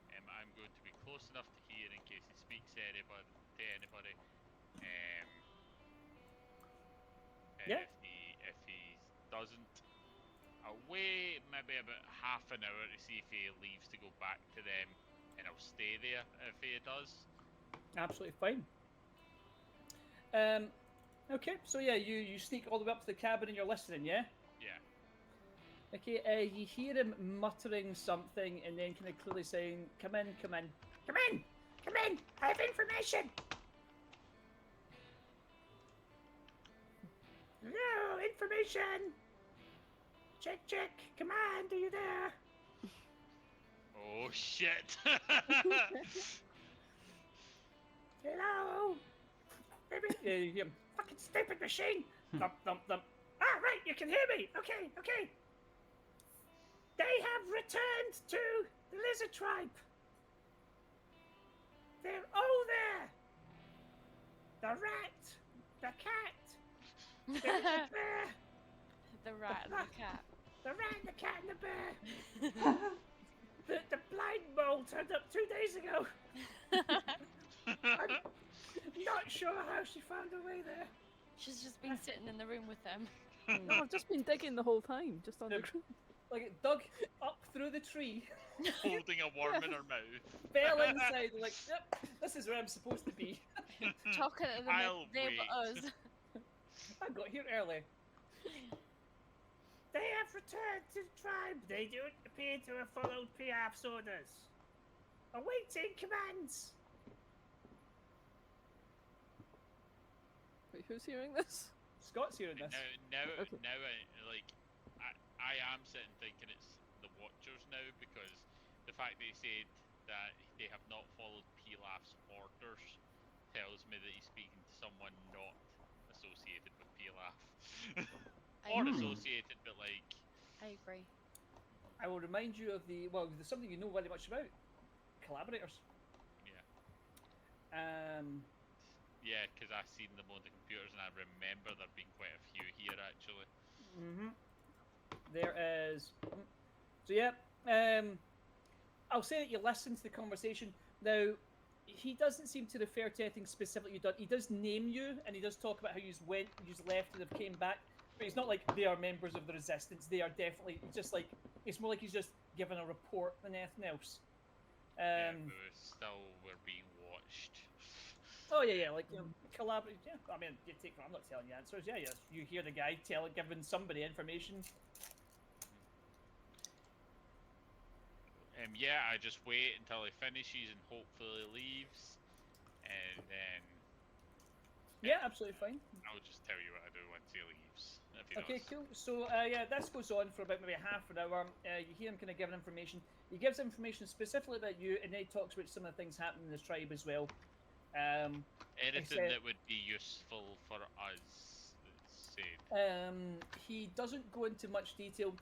I'm going to be close enough to hear in case he speaks to anybody. Yeah. If he doesn't, I'll wait maybe about half an hour to see if he leaves to go back to them, and I'll stay there if he does. Absolutely fine. Okay, so yeah, you sneak all the way up to the cabin and you're listening, yeah? Yeah. Okay, you hear him muttering something and then kind of clearly saying, "Come in, come in, come in, come in, I have information." No, information. Check, check, command, are you there? Oh shit! Hello? Yeah, you hear him, "Fucking stupid machine! Thump, thump, thump. Ah, right, you can hear me. Okay, okay. They have returned to the lizard tribe. They're all there. The rat, the cat, the bear, The rat and the cat. the rat, the cat, and the bear. The blind mole turned up 2 days ago. I'm not sure how she found her way there. She's just been sitting in the room with them. No, I've just been digging the whole time, just on the ground. Like it dug up through the tree, Holding a worm in her mouth. fell inside, like, yep, this is where I'm supposed to be. Talking to them I'll like they were wait. us. I got here early. They have returned to the tribe. They don't appear to have followed Piaf's orders. Awaiting commands. Wait, who's hearing this? Scott's hearing this. Okay. I am sitting thinking it's the Watchers now, because the fact they said that they have not followed Pilaf's orders tells me that he's speaking to someone not associated with Pilaf. Or associated, but like... I agree. I will remind you of there's something you know very much about. Collaborators. Yeah. Yeah, because I've seen them on the computers and I remember there being quite a few here actually. There is. So yeah, I'll say that you listen to the conversation. Now, he doesn't seem to refer to anything specifically you've done. He does name you, and he does talk about how you left and have came back. But he's not like they are members of the resistance. They are definitely just like, it's more like he's just given a report than anything else. Yeah, but we're being watched. Oh yeah, like collaborate. Yeah, I mean, you take. I'm not telling you answers. Yeah, yes. You hear the guy giving somebody information. Yeah, I just wait until he finishes and hopefully leaves, and then Yeah, absolutely fine. I'll just tell you what I do once he leaves. If he Okay, does. cool. So yeah, this goes on for about maybe half an hour. You hear him kind of giving information. He gives information specifically about you, and then he talks about some of the things happening in his tribe as well. Anything that would be useful for us, said. He doesn't go into much detail.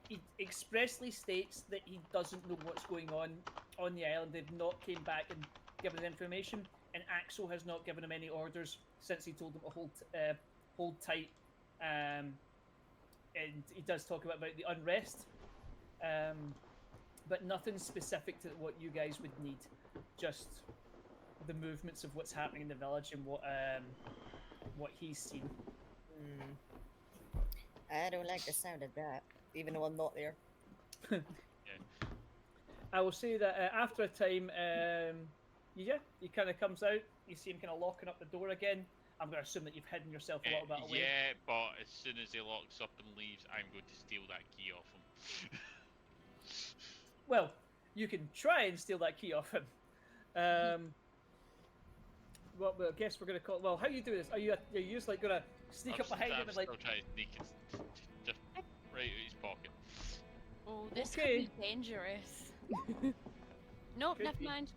He expressly states that he doesn't know what's going on the island. They've not came back and given information, and Axel has not given him any orders since he told them to hold tight. And he does talk about the unrest, but nothing specific to what you guys would need. Just the movements of what's happening in the village and what he's seen. I don't like the sound of that, even though I'm not there. I will say that after a time, he kind of comes out. You see him kind of locking up the door again. I'm going to assume that you've hidden yourself a little bit away. Yeah, but as soon as he locks up and leaves, I'm going to steal that key off him. Well, you can try and steal that key off him. Well, I guess we're going to call. Well, how you do this? Are you just like going to sneak up behind him and like? I'll try to sneak it just right out his pocket. Oh, this Okay. could be dangerous. Nope, Could never be. mind.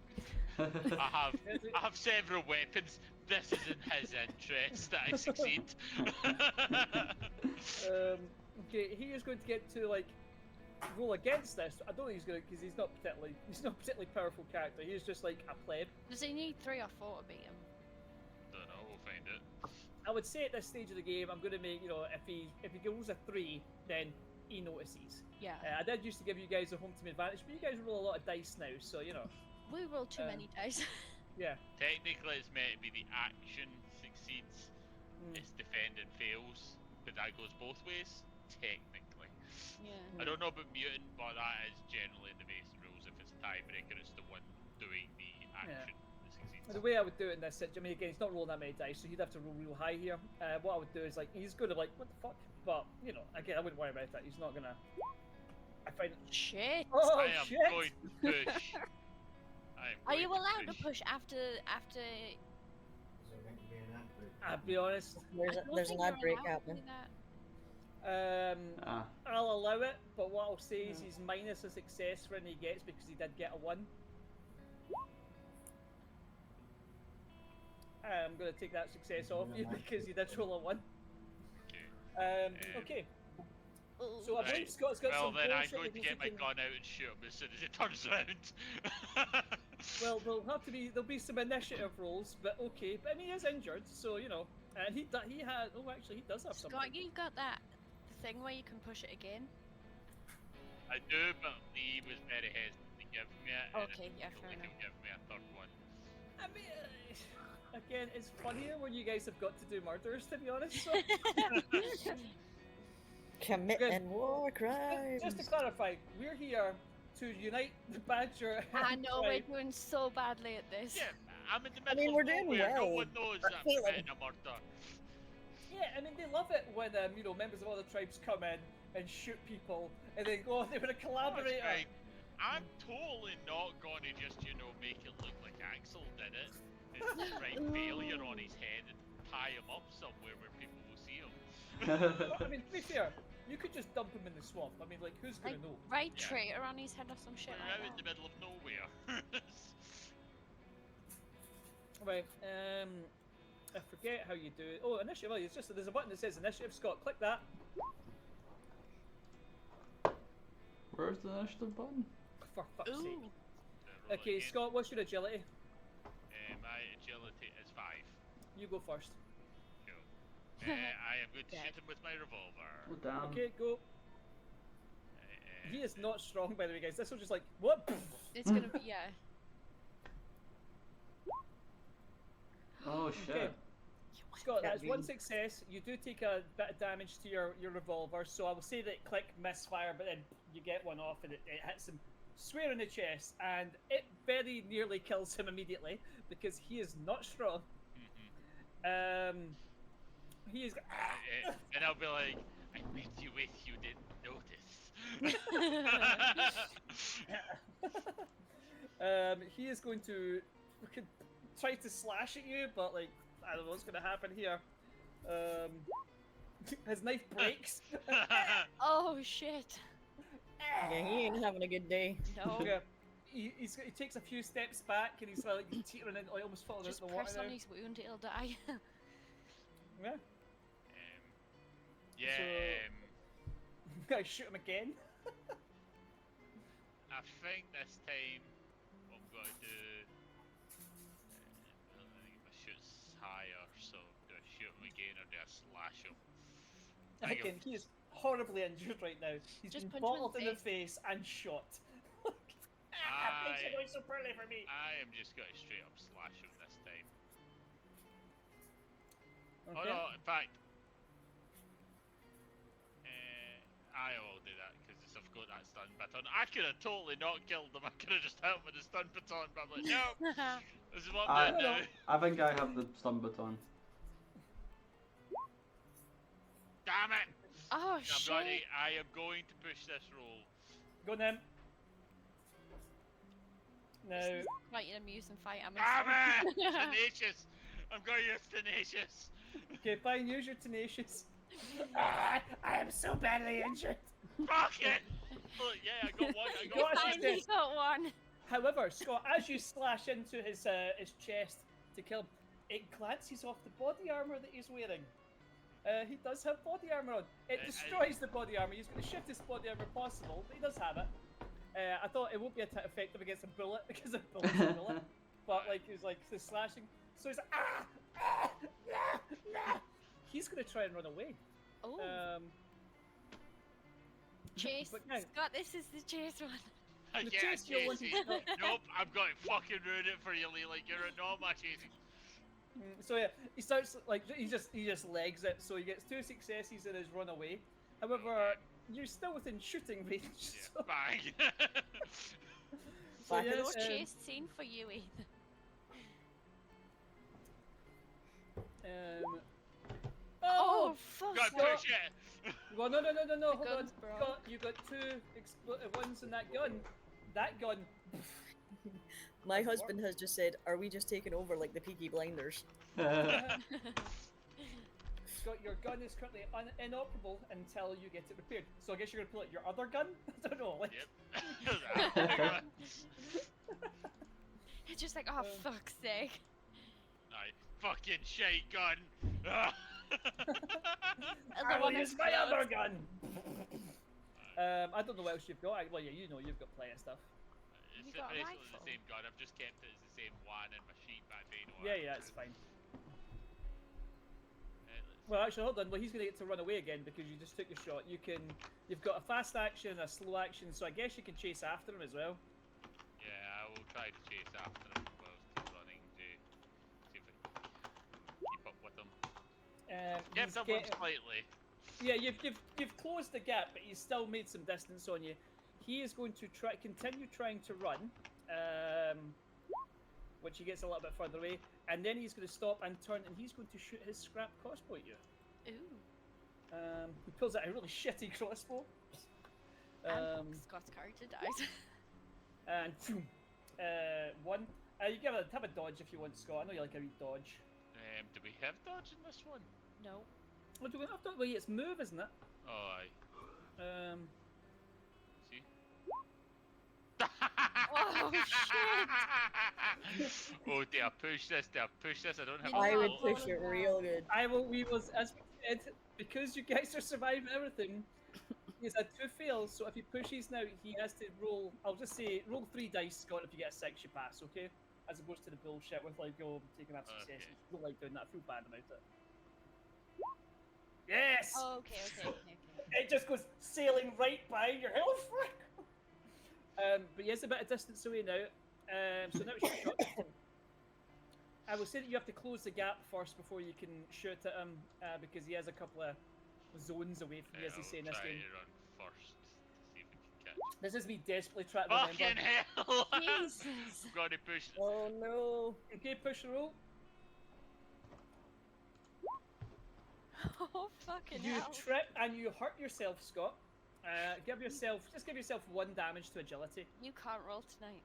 I have several weapons. This is in his interest that I succeed. Okay, he is going to get to like roll against this. I don't think he's going to, because he's not a particularly powerful character. He's just like a pleb. Does he need 3 or 4 to beat him? Don't know. We'll find it. I would say at this stage of the game, I'm going to make, if he rolls a 3, then he notices. Yeah. I did used to give you guys a home team advantage, but you guys roll a lot of dice now, so We roll too many dice. yeah. Technically, it's meant to be the action succeeds, it's defending fails, but that goes both ways. Technically. Yeah. I don't know about Mutant, but that is generally the base rules. If it's a tiebreaker, it's the one doing the action that succeeds. The way I would do it in this situation, I mean, again, he's not rolling that many dice, so he'd have to roll real high here. What I would do is like he's going to like, what the fuck? But again, I wouldn't worry about that. He's not gonna. I find. Shit. Oh I am shit! going to push. Are you allowed to push after? I'll be honest. There's an ad break happening. I'll allow it, but what I'll say is he's minus a success for any he gets because he did get a 1. I'm going to take that success off you because you did roll a 1. Okay. So I believe Scott's got well, some then I'm bullshit going that to means get my he can- gun out and shoot him as soon as it turns around. Well, there'll be some initiative rolls, but okay. But I mean, he is injured, so and he has. Oh, actually, he does have something. Scott, you've got that thing where you can push it again. I do, but Lee was very hesitant to give me it. Okay, and yeah, I feel fair like enough. he'll give me a third one. I mean, again, it's funnier when you guys have got to do murders, to be honest. So. Committing war crimes. Just to clarify, we're here to unite the Badger. I know we're tribe. doing so badly at this. Yeah, I'm in the middle mean, of we're doing nowhere. No well. one knows We're that I'm failing. committing a murder. Yeah, I mean, they love it when members of other tribes come in and shoot people, and they go, they were a collaborator. Right. I'm totally not going to just, make it look like Axel did it. And write failure on his head and tie him up somewhere where people will see him. But, I mean, to be fair, you could just dump him in the swamp. I mean, like, who's gonna know? Right Yeah. traitor on his head or some shit We're out like in the that. middle of nowhere. Right. I forget how you do it. Oh, initiative. Well, there's a button that says initiative. Scott, click that. Where's the initiative button? For fuck's sake. Ooh. Okay, Scott, what's your agility? My agility is 5. You go first. Cool. I am going to shoot him with my revolver. Oh damn. Okay, go. Uh, He is not strong, by the way, guys. This will just like what? It's gonna be yeah. Oh shit. Okay. Scott, Yeah, that's one really. success. You do take a bit of damage to your revolver, so I will say that click misfire, but then you get one off and it hits him square in the chest, and it very nearly kills him immediately because he is not strong. He is. And I'll be like, I bet you wish you didn't notice. He is going to try to slash at you, but like I don't know what's going to happen here. His knife breaks. Oh shit. Yeah, he ain't having a good day. No. Yeah. He takes a few steps back and he's like teetering in, like almost falling Just into the water press now. on his wound, it'll die. Yeah. Yeah. I shoot him again. I think this time what I'm gonna do. I think if I shoot's higher, so do I shoot him again or do I slash him? Again, he is horribly injured right now. He's Just been punch him in bottled the in the face and shot. Thanks for going so poorly for me. I am just gonna straight up slash him this time. Okay. Oh no, in fact, I will do that because I've got that stun baton. I could have totally not killed him. I could have just hit him with the stun baton, but I'm like, no, this is what I'm doing now. I think I have the stun baton. Damn it! Oh I'm shit. ready. I am going to push this roll. Go then. Now, This is quite an amusing fight, I'm Damn it! sorry. Tenacious! I'm going to use tenacious. okay, fine, use your tenacious. I am so badly injured. Fuck it! Look, yeah, I got one. I You got got one. it. Finally got one. However, Scott, as you slash into his chest to kill him, it glances off the body armor that he's wearing. He does have body armor on. It destroys the body armor. He's going to shift his body armor possible, but he does have it. I thought it won't be effective against a bullet because a bullet's a bullet. But like he's like the slashing, so he's like he's going to try and run away. Oh, Um, chase. but now- Scott, this is the chase one. I The get chase you're wanting chasing. to go- Nope, I'm going to fucking ruin it for you, Lee. Like, you're not my chasing. So yeah, he starts like he just legs it, so he gets 2 successes in his runaway. However, you're still within shooting range. Yeah, So, bang. so Back in yes, No chase scene for you either. Oh, fuck. Go Scott. push it. Well, no, hold on. gun's broke. Scott, you got 2 ones in that gun. That gun. My husband has just said, "Are we just taking over like the Peaky Blinders?" Scott, your gun is currently inoperable until you get it repaired. So I guess you're gonna pull out your other gun. I don't know. Like, Yep. It's just like, oh, fuck's sake. Aye, fucking shite gun. I will one use my explodes. other gun. I don't know what else you've got. Well, yeah, you know you've got plenty of stuff. It's got a basically rifle. the same gun. I've just kept it as the same one in my sheet, but they know. Yeah, it's fine. Well, actually, hold on. Well, he's gonna get to run away again because you just took your shot. You've got a fast action and a slow action, so I guess you can chase after him as well. Yeah, I will try to chase after him while he's running to see if I can keep up with him. He's Kept up getting- slightly. Yeah, you've closed the gap, but he's still made some distance on you. He is going to continue trying to run, which he gets a little bit further away, and then he's going to stop and turn, and he's going to shoot his scrap crossbow at you. Ooh. He pulls out a really shitty crossbow. And Scott's character dies. And phew, one. You can have a dodge if you want, Scott. I know you like a wee dodge. Do we have dodge in this one? No. Oh, do we have dodge? Well, yeah, it's move, isn't it? Oh, aye. See? Oh, Oh, do I push this? Do I push this? I don't have. You know I a would roll. push it real good. We will, as we said, because you guys are surviving everything. He's had 2 fails, so if he pushes now, he has to roll. I'll just say roll 3 dice, Scott. If you get a 6, you pass, okay? As opposed to the bullshit with like taking up successes. Okay. Don't like doing that. I feel bad about it. Yes. Oh, okay. It just goes sailing right by your health. But he is a bit of distance away now. So now it's your shot. I will say that you have to close the gap first before you can shoot at him, because he has a couple of zones away from you, as they say in this I'll try game. to run first to see if we can This is me desperately trying to remember. Fucking hell! Jesus. I'm gonna push. Oh no. Okay, push the roll. Oh, fucking You hell. trip and you hurt yourself, Scott. Give yourself 1 damage to agility. You can't roll tonight.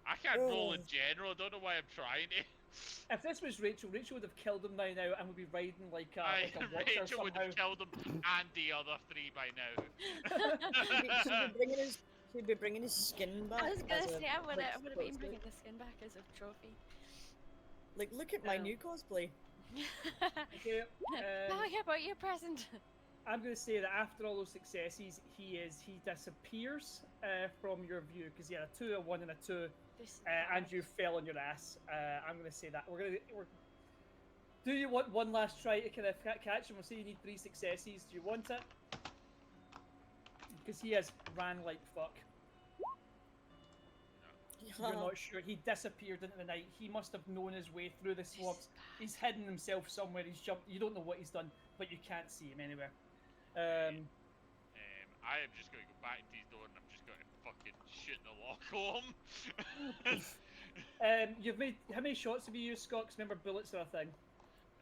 I can't roll in Oh. general. I don't know why I'm trying to. If this was Rachel would have killed him and would be riding like a watcher Rachel would somehow. have killed him and the other 3 by now. She'd be bringing his skin back. I was gonna as a, say I would like, have been cosplay. bringing the skin back as a trophy. Like, look at my Oh. new cosplay. Okay, Oh, yeah, about your present. I'm going to say that after all those successes, he disappears from your view because he had a 2, a 1, and a 2, This is and bad. you fell on your ass. I'm going to say that do you want one last try to kind of catch him? We'll say you need 3 successes. Do you want it? Because he has ran like fuck. You're not sure. He disappeared into the night. He must have known his way through the This swamps. is bad. He's hidden himself somewhere. He's jumped. You don't know what he's done, but you can't see him anywhere. I am just going to go back to his door and I'm just going to fucking shoot the lock home. You've made how many shots have you used, Scott? 'Cause remember, bullets are a thing.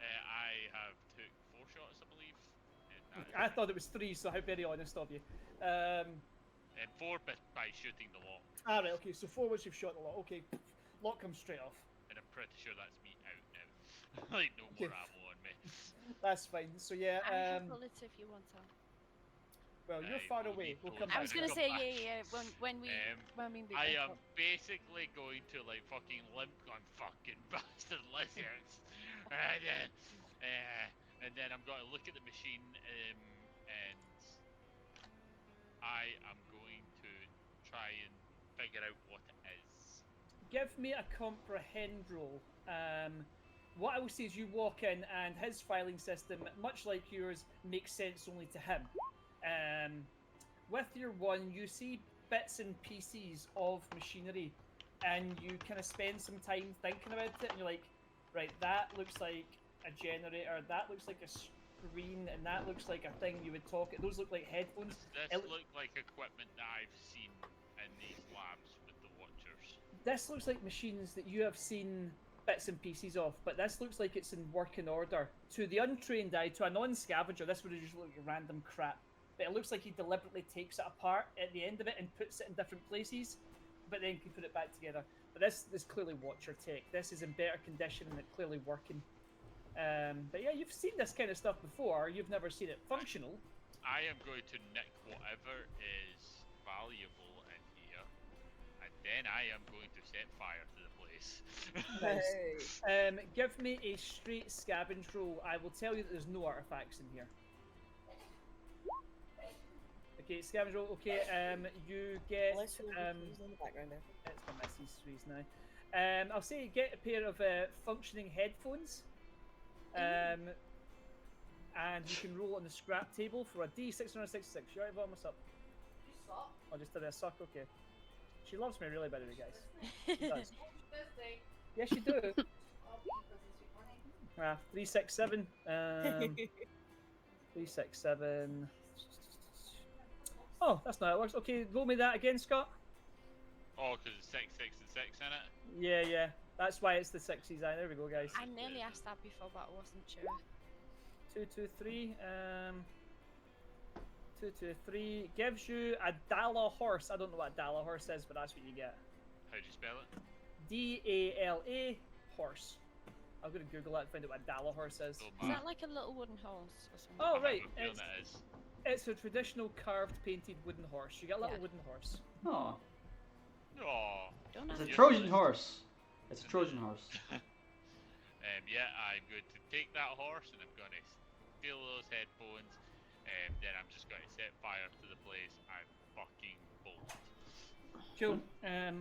I have took 4 shots, I believe. I thought it was 3, so how very honest of you. And 4 by shooting the lock. All right, okay. So 4 once you've shot the lock. Okay, lock comes straight off. And I'm pretty sure that's me out now. Like, no more Okay. ammo on me. That's fine. So yeah. I have bullets if you want some. Well, you're I far will away. need We'll those come I back. was to gonna come say back. yeah. When we meet I back am up. basically going to like fucking limp on fucking bastard lizards. And then I'm going to look at the machine and I am going to try and figure out what it is. Give me a comprehend roll. What I will say is you walk in and his filing system, much like yours, makes sense only to him. With your 1, you see bits and pieces of machinery and you kind of spend some time thinking about it and you're like, right, that looks like a generator, that looks like a screen, and that looks like a thing you would talk. Those look like headphones. This look like equipment that I've seen in these labs with the Watchers. This looks like machines that you have seen bits and pieces of, but this looks like it's in working order. To the untrained eye, to a non-scavenger, this would just look like random crap. But it looks like he deliberately takes it apart at the end of it and puts it in different places, but then can put it back together. But this is clearly Watcher tech. This is in better condition and it's clearly working. But yeah, you've seen this kind of stuff before. You've never seen it functional. I am going to nick whatever is valuable in here, and then I am going to set fire to the place. Nice. Hey. Give me a straight scavenge roll. I will tell you that there's no artifacts in here. Okay, scavenge roll. Okay, you get. Unless you'll be in the background there. It's my missus threes now. I'll say you get a pair of functioning headphones. And you can roll on the scrap table for a D666. You alright, Vaughn? What's up? You suck. Oh, just did I suck? Okay. She loves me really, by the way, guys. She does. Thursday. Yes, you do. Oh, because it's your morning. 367. 367. Oh, that's not how it works. Okay, roll me that again, Scott. Oh, because it's 6, 6, and 6 in it. Yeah. That's why it's the 6s. There we go, guys. I nearly asked that before, but I wasn't sure. 223. 223 gives you a Dala horse. I don't know what a Dala horse is, but that's what you get. How do you spell it? Dala horse. I'm gonna Google that and find out what a Dala horse is. Oh, Is man. that like a little wooden horse or something? Oh, I right. have a feeling it is. It's a traditional carved, painted wooden horse. You get a little Yeah. wooden horse. Oh, Oh. Don't it's have a Yeah. Trojan horse. It's a Trojan horse. Yeah, I'm going to take that horse and I'm going to steal those headphones. Then I'm just going to set fire to the place and fucking bolt. Cool. I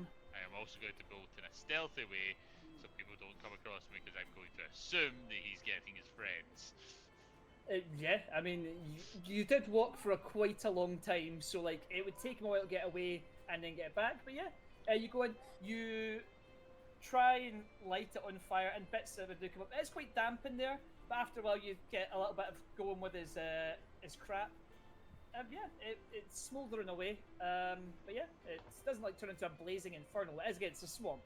am also going to bolt in a stealthy way so people don't come across me because I'm going to assume that he's getting his friends. Yeah, I mean, you did walk for quite a long time, so like it would take him a while to get away and then get back. But yeah, you go in, you try and light it on fire, and bits of it do come up. It's quite damp in there, but after a while you get a little bit of going with his crap. Yeah, it's smouldering away. But yeah, it doesn't like turn into a blazing inferno. It is again, it's a swamp.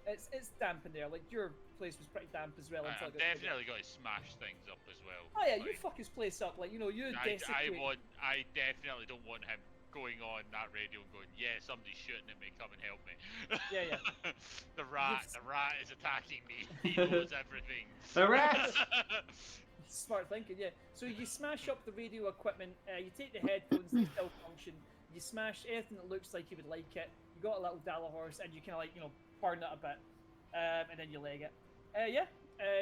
It's damp in there. Like your place was pretty damp as well. Until I'm it got definitely going to smash things up as well. Oh yeah, you Like, fuck his place up. Like you I desecrate. I definitely don't want him going on that radio and going, yeah, somebody's shooting at me, come and help me. Yeah, yeah. the rat is attacking me. He knows everything. The rat! Smart thinking, yeah. So you smash up the radio equipment. You take the headphones, they still function. You smash anything that looks like you would like it. You got a little Dala horse, and you kind of like burn it a bit, and then you leg it.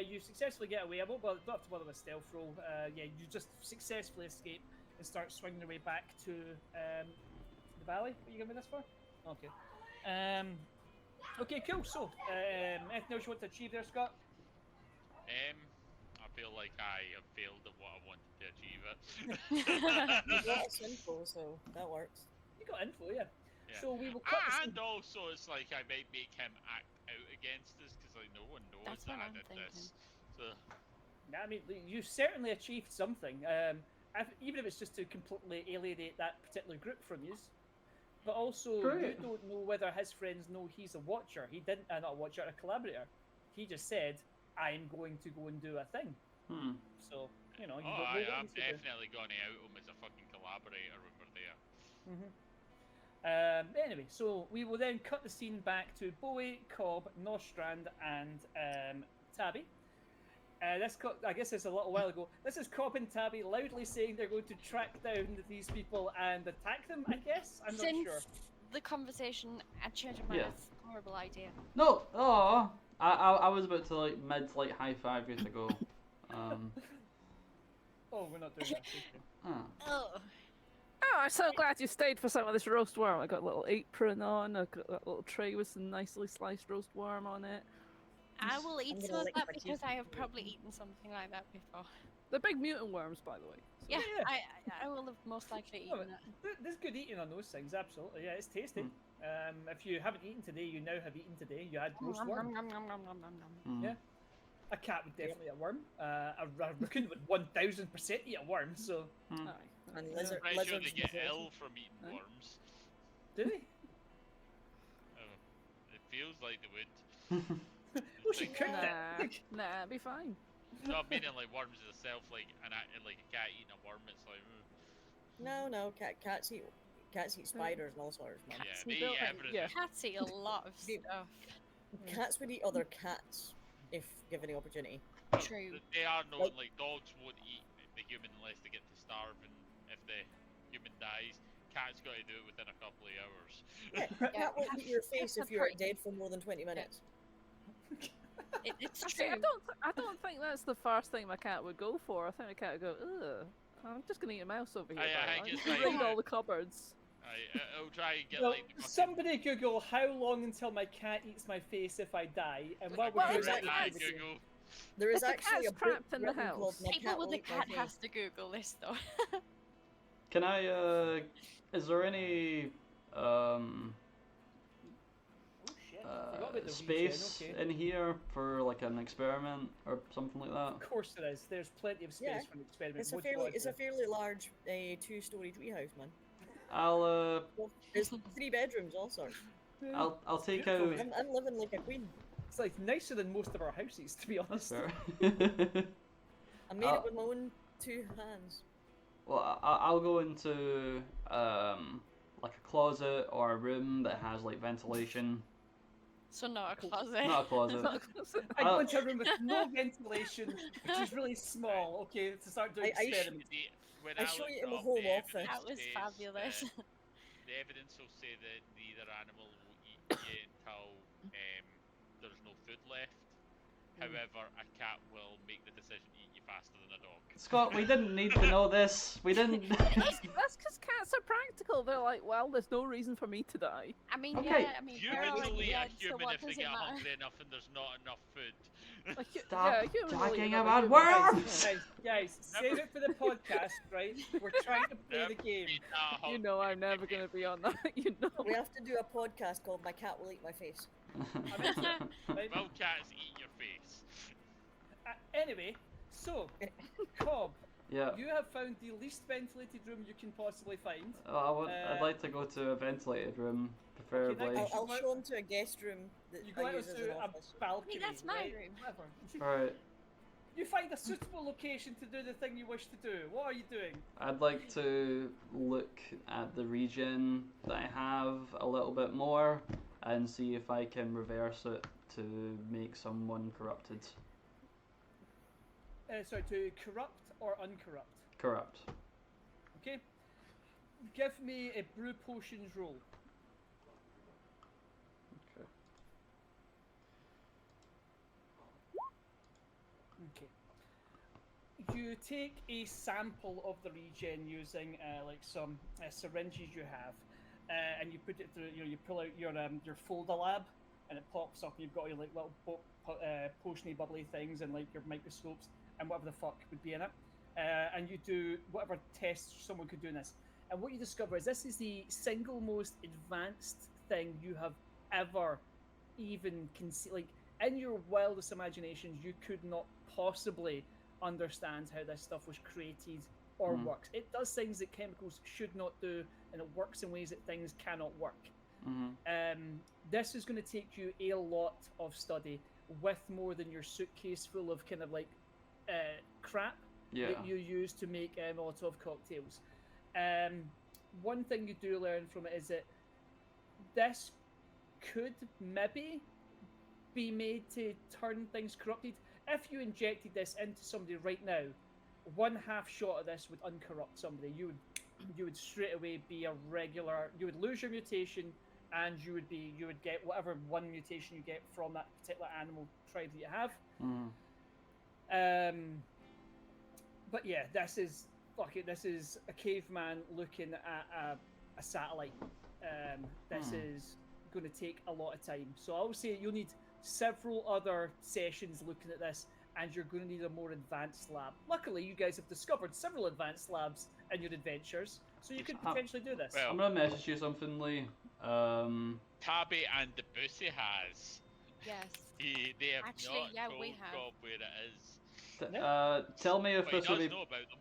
You successfully get away. I don't have to bother with stealth roll. Yeah, you just successfully escape and start swinging your way back to the valley. What are you giving me this for? Okay. Okay, cool. So, anything else you want to achieve there, Scott? I feel like I have failed at what I wanted to achieve it. You got us info, so that works. You got info, yeah. Yeah. So we will cut this And also, it's like I might make him act out against us because like no one knows That's that what I I'm did this. thinking. So I mean, you certainly achieved something. Even if it's just to completely alienate that particular group from you. But also, Great. you don't know whether his friends know he's a watcher. He didn't, not a watcher, a collaborator. He just said, "I'm going to go and do a thing." So you don't know what I'm he's gonna do. definitely going to out him as a fucking collaborator when we're there. Anyway, so we will then cut the scene back to Bowie, Cobb, Nostrand, and Tabby. I guess it's a little while ago. This is Cobb and Tabby loudly saying they're going to track down these people and attack them, I guess? I'm not Since sure. the conversation, I changed my Yeah. mind. It's a horrible idea. No! Oh! I was about to high five you to go. Oh, we're not doing that. Okay. Oh. Oh, I'm so glad you stayed for some of this roast worm. I got a little apron on. I got that little tray with some nicely sliced roast worm on it. I will eat I'm some gonna of lick that my because teeth. I have probably eaten something like that before. They're big mutant worms, by the way. So- Yeah, Yeah. I will have most likely Oh, eaten it. There's good eating on those things, absolutely. Yeah, it's tasty. If you haven't eaten today, you now have eaten today. You had roast worm. Yeah. A cat would definitely eat a worm. A raccoon would 1000% eat a worm, so. Aye. And I'm lizard, pretty sure lizards they get and ill from eating Huh? worms. Do they? Oh, it feels like they would. Oh, she Like, cooked Nah, it. nah, be fine. no, meaning like worms itself, like like a cat eating a worm. It's like, No, cats eat spiders and all sorts, man. yeah, Cats they eat eat built- everything. yeah. Cats eat a lot of They- stuff. Cats would eat other cats if given the opportunity. True. They are known, like dogs won't eat the human unless they get to starve, and if the human dies, cats got to do it within a couple of hours. Yeah, a cat won't eat your face cats if are you're pretty- dead for more than 20 minutes. It's See, true. I don't think that's the first thing my cat would go for. I think the cat would go, ugh, I'm just gonna eat a mouse over here. I pal. think it's Just like- raid all the cupboards. I'll try and get Well, like the fucking- somebody Google how long until my cat eats my face if I die, and what would Well, your it's like- recommendation Hi, be? Google. There is If the actually a cat's book trapped in the written house. called My People Cat with Will the Eat My cat Face. has to Google this though. Can I, is there any, Oh shit, I forgot about the space regen, okay. in here for like an experiment or something like that? Of course there is. There's plenty of space Yeah. for an experiment. It's a What do you want to fairly large 2-story treehouse, man. I'll Well, there's 3 bedrooms, all sorts. do? I'll take beautiful, out. man. I'm living like a queen. It's like nicer than most of our houses, to be That's honest. fair. I made it with my own 2 hands. Well, I'll go into like a closet or a room that has like ventilation. So not a closet. Not a closet. I go into a room with no ventilation, which is really small, okay, to start doing I experiments. When I I show looked you in my up, home the office. evidence That was says fabulous. that the evidence will say that neither animal will eat you until there's no food left. However, a cat will make the decision to eat you faster than a dog. Scott, we didn't need to know this. We didn't. That's because cats are practical. They're like, well, there's no reason for me to die. I mean, Okay. yeah, I mean, we're Humans already will eat a dead, so human what if they does it get matter? hungry enough and there's not enough food. Like, Stop yeah, human will eat talking another about human. worms! Guys, save it for the podcast, right? We're trying to play the game. You know I'm never gonna be on that. You know. We have to do a podcast called My Cat Will Eat My Face. Right? Will cats eat your face? Anyway, so, Cobb, Yeah. You have found the least ventilated room you can possibly find. I'd like to go to a ventilated room, preferably. Okay, I'll go out- show him to a guest room that You go I out use as an onto a office. balcony. that's my right? room. Whatever. Right. You find a suitable location to do the thing you wish to do. What are you doing? I'd like to look at the region that I have a little bit more and see if I can reverse it to make someone corrupted. Sorry, to corrupt or uncorrupt. Corrupt. Okay. Give me a brew potions roll. Okay. Okay. You take a sample of the regen using like some syringes you have, and you put it through. You pull out your folder lab, and it pops up. And you've got your like little potiony bubbly things and like your microscopes and whatever the fuck would be in it. And you do whatever tests someone could do in this. And what you discover is this is the single most advanced thing you have ever even like in your wildest imaginations you could not possibly understand how this stuff was created or works. It does things that chemicals should not do, and it works in ways that things cannot work. This is going to take you a lot of study with more than your suitcase full of kind of like crap that you use to make Molotov cocktails. One thing you do learn from it is that this could maybe be made to turn things corrupted. If you injected this into somebody right now, one half shot of this would uncorrupt somebody. You would straight away be a regular. You would lose your mutation, and you would get whatever one mutation you get from that particular animal tribe that you have. But yeah, this is a caveman looking at a satellite. This is going to take a lot of time. So I would say you'll need several other sessions looking at this, and you're going to need a more advanced lab. Luckily, you guys have discovered several advanced labs in your adventures, so you could potentially do this. Well, I'm gonna message you something, Lee. Tabby and the Bussy has. Yes. They have Actually, not yeah, told we have. Rob where it is. Tell me if But he this will does be. know about them.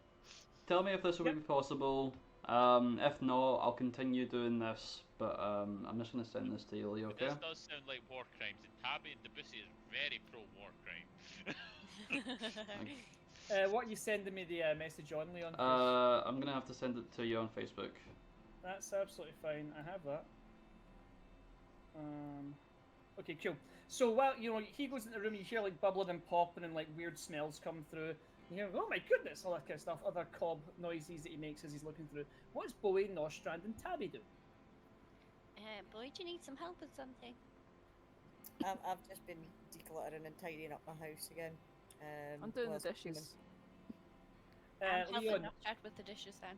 Tell me if this will Yep. be possible. If not, I'll continue doing this. But I'm just gonna send this to you, Lee. But Okay? this does sound like war crimes, and Tabby and the Bussy is very pro war crime. What are you sending me the message on, Leon? I'm gonna have to send it to you on Facebook. That's absolutely fine. I have that. Okay, cool. So while he goes in the room, you hear like bubbling and popping and like weird smells come through. You hear, oh my goodness, all that kind of stuff. Other cob noises that he makes as he's looking through. What's Bowie, Nostrand, and Tabby do? Boy, do you need some help with something? I've just been decluttering and tidying up my house again. I'm doing the whilst dishes. I'm helping Leon, Chat with the dishes then.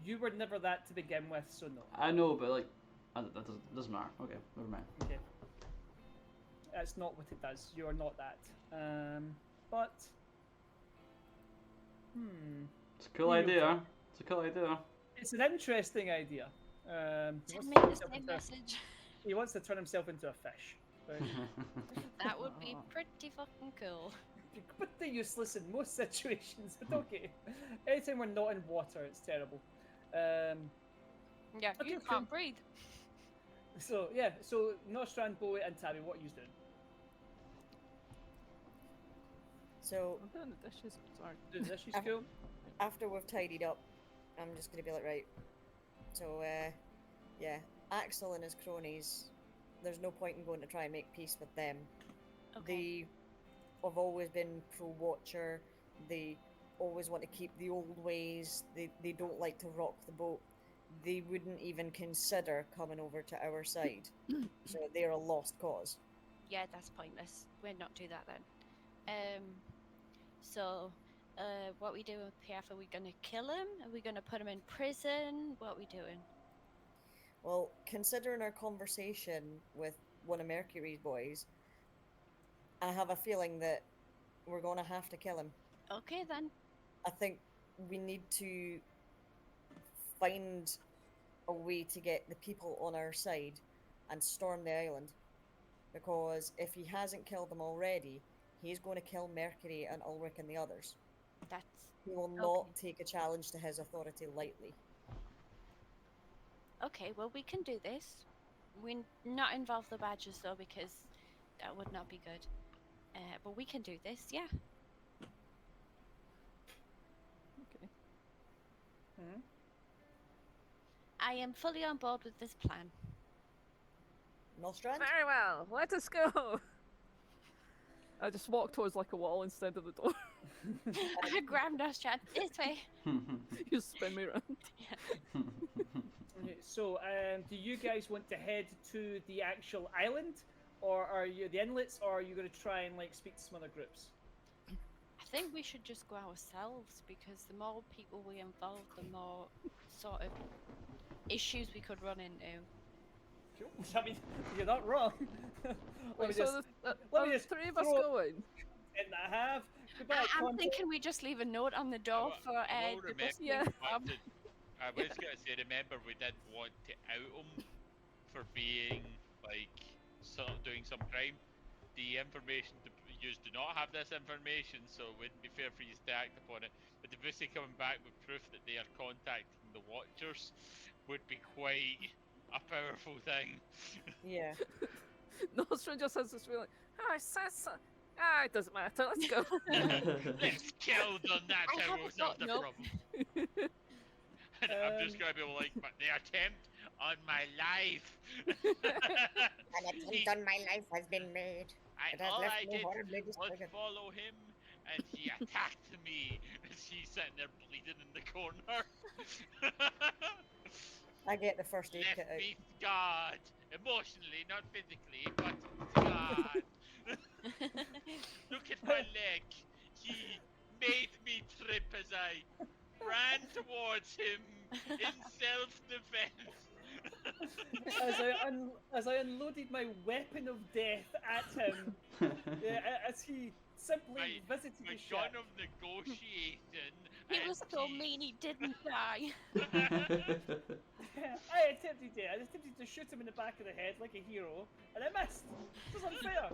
you were never that to begin with, so no. I know, but like, that doesn't matter. Okay, never mind. Okay. That's not what it does. You are not that. But. It's a cool idea. It's a cool idea. It's an interesting idea. Send me the same message. He wants to turn himself into a fish. Right? That would be pretty fucking cool. Pretty useless in most situations, but okay. Anytime we're not in water, it's terrible. Yeah, Okay, you cool. can't breathe. So Nostrand, Bowie, and Tabby, what are you doing? So I'm doing the dishes. Sorry. Do the dishes, cool? after we've tidied up, I'm just gonna be like, right. So yeah, Axel and his cronies. There's no point in going to try and make peace with them. Okay. They have always been pro-Watcher. They always want to keep the old ways. They don't like to rock the boat. They wouldn't even consider coming over to our side. So they're a lost cause. Yeah, that's pointless. We'll not do that then. So, what we doing with Piaf? Are we gonna kill him? Are we gonna put him in prison? What are we doing? Well, considering our conversation with one of Mercury's boys, I have a feeling that we're going to have to kill him. Okay then. I think we need to find a way to get the people on our side and storm the island. Because if he hasn't killed them already, he's going to kill Mercury and Ulrich and the others. That's He will not take a challenge to his authority lightly. okay. Well, we can do this. We not involve the badgers though, because that would not be good. But we can do this. Yeah. Okay. Hmm? I am fully on board with this plan. Nostrand? Very well. Let us go. I just walk towards like a wall instead of the door. I grab Nostrand this way. You spin me around. Okay, so, do you guys want to head to the actual island, or are you the inlets, or are you going to try and like speak to some other groups? I think we should just go ourselves because the more people we involve, the more sort of issues we could run into. Cool. I mean, you're not wrong. Wait, so let are me the just three of us throw going? in that I have. Goodbye, I'm Conte. thinking we just leave a note on the door for I will the remember bustling Yeah. farm. I was gonna say, remember we did want to out him for being like doing some crime. The information you do not have this information, so it wouldn't be fair for you to act upon it. But the Bussy coming back with proof that they are contacting the Watchers would be quite a powerful thing. Yeah. Nostra just has this feeling. Oh, I said so. Ah, it doesn't matter. Let's go. Let's kill them. That's I how haven't we'll solve got the no- problem. And I'm just gonna be like, but the attempt on my life. An attempt on my life has been made. It has All left I me did horribly was disfigured. follow him, and he attacked me as he's sitting there bleeding in the corner. I get the first aid kit Left out. me scarred, emotionally, not physically, but scarred. Look at my leg. He made me trip as I ran towards him in self-defense. As I unloaded my weapon of death at him, as he simply visited My the gun ship. of negotiation. He and was so peace. mean he didn't die. I attempted to shoot him in the back of the head like a hero, and I missed. This is unfair.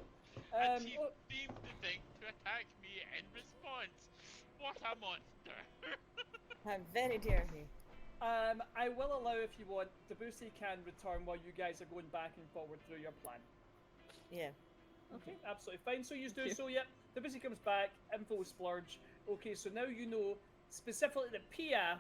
And he Oh, seemed to think to attack me in response. What a monster! How very dare he. I will allow, if you want, Debussy can return while you guys are going back and forward through your plan. Yeah. Okay, absolutely fine. So you do Yeah. so, yep. Debussy comes back, info splurge. Okay, so now you know specifically that Piaf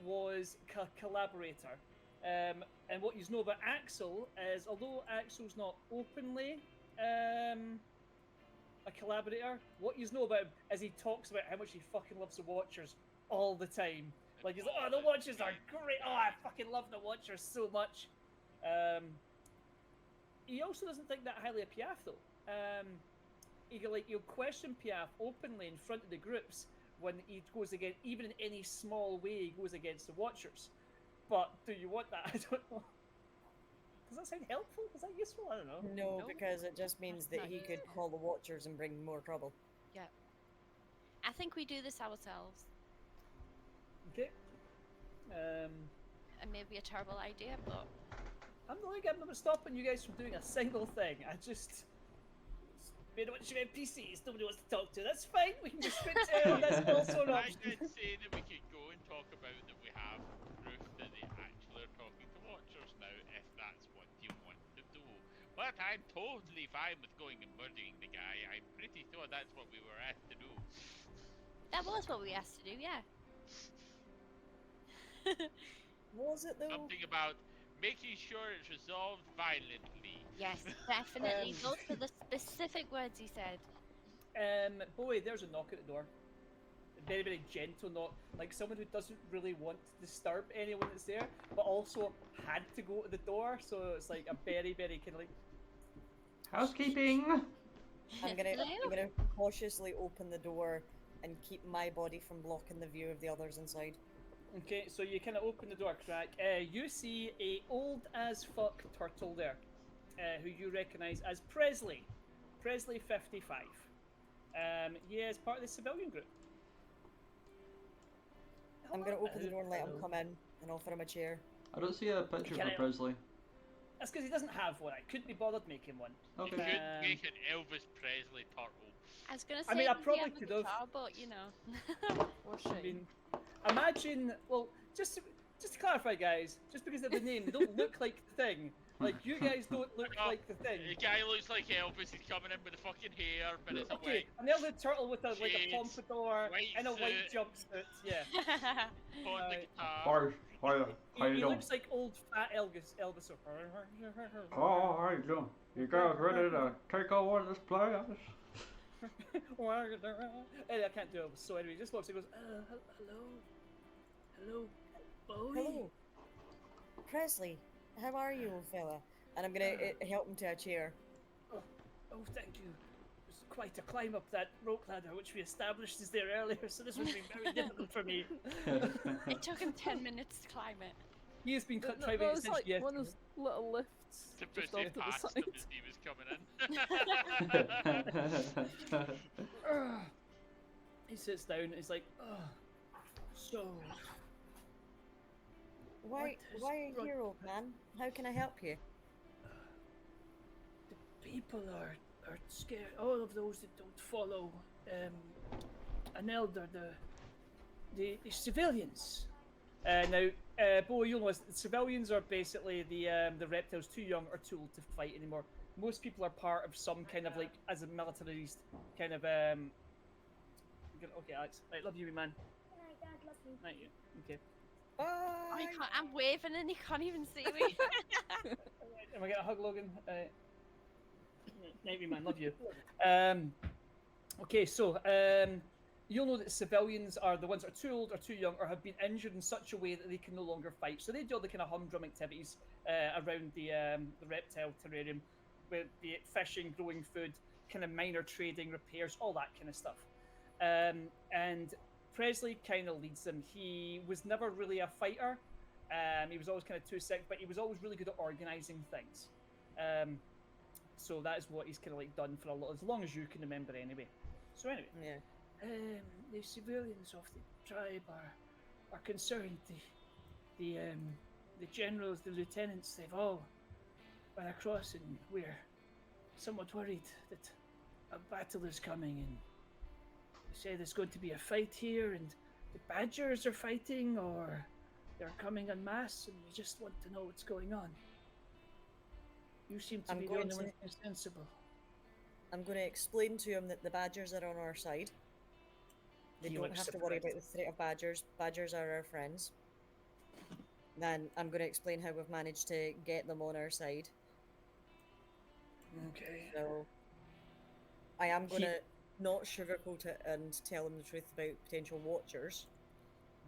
was collaborator. And what you know about Axel is, although Axel's not openly a collaborator, what you know about him is he talks about how much he fucking loves the Watchers all the time. Like he's like, oh, the Watchers are great. Oh, I fucking love the Watchers so much. He also doesn't think that highly of Piaf though. He'll question Piaf openly in front of the groups when he goes against, even in any small way, he goes against the Watchers. But do you want that? I don't know. Does that sound helpful? Is that useful? I don't know. No, No. because it just means that Not he could call the Watchers and bring more trouble. I think we do this ourselves. Okay. It may be a terrible idea, but I'm not stopping you guys from doing a single thing. I just made a bunch of NPCs nobody wants to talk to. That's fine. We can just switch out. That's also an I option. did say that we could go and talk about that we have proof that they actually are talking to Watchers now, if that's what you want to do. But I'm totally fine with going and murdering the guy. I'm pretty sure that's what we were asked to do. that was what we asked to do, yeah. Was it though? Something about making sure it's resolved violently. Yes, definitely. Those were the specific words he said. Boy, there's a knock at the door. A very, very gentle knock. Like someone who doesn't really want to disturb anyone that's there, but also had to go to the door. So it's like a very, very kind of like. Housekeeping. I'm gonna Hello? cautiously open the door and keep my body from blocking the view of the others inside. Okay, so you kind of open the door crack. You see a old as fuck turtle there, who you recognise as Presley. Presley 55. He is part of the civilian group. I'm gonna open the door and let him Hello. come in and offer him a chair. I don't see a picture Can for I- Presley. That's because he doesn't have one. I couldn't be bobothered making one. You Okay. could make an Elvis Presley turtle. I was gonna say I mean, I does he probably have a could have. guitar, but I was gonna say I mean, I does he probably have a could have. guitar, but Or I Shane. mean, imagine. Well, just to clarify, guys, just because of the name, they don't look like the thing. Like you guys don't look No, like the thing. The guy looks like Elvis. He's coming in with the fucking hair, but it's a Okay, wig. another turtle with like a Shades, pompadour white and a white suit. jumpsuit. Yeah, On the Right. guitar. he, he looks like old fat Elvis. Oh, how you doing? You guys ready to take over this place? Anyway, I can't do Elvis. So anyway, he just walks and goes, hello, Bowie. Hello. Presley, how are you, old fella? And I'm gonna help him to a chair. Oh, thank you. It was quite a climb up that rope ladder, which we established is there earlier, so this would be very difficult for me. it took him 10 minutes to climb it. He has been No, trying to it's like yes. one of those little lifts To just push off it to the past side. him as he was coming in. He sits down and he's like, so Why has are you brought- here, old man? How can I help you? the people are scared. All of those that don't follow an elder, the civilians. Now, Bo, you'll notice the civilians are basically the reptiles too young or too old to fight anymore. Most people are part of some kind of like as a militarist kind of Okay, Alex. Right, love you, wee man. Right, you. Okay. Oh, Bye. I'm waving and he can't even see me. Am I getting a hug, Logan? Night, wee man. Love you. Okay, so you'll know that civilians are the ones that are too old or too young or have been injured in such a way that they can no longer fight. So they do all the kind of humdrum activities around the reptile terrarium, with be it fishing, growing food, kind of minor trading, repairs, all that kind of stuff. And Presley kind of leads them. He was never really a fighter. He was always kind of too sick, but he was always really good at organizing things. So that is what he's kind of like done for a lot, as long as you can remember anyway. So anyway, Yeah. the civilians of the tribe are concerned. The generals, the lieutenants, they've all run across, and we're somewhat worried that a battle is coming. And they say there's going to be a fight here, and the Badgers are fighting, or they're coming en masse, and we just want to know what's going on. You seem to I'm be the going only to- one who's sensible. I'm going to explain to him that the Badgers are on our side. They He don't looks have to worry surprised. about the threat of Badgers. Badgers are our friends. Then I'm going to explain how we've managed to get them on our side. Okay. So I am going He- to not sugarcoat it and tell them the truth about potential Watchers.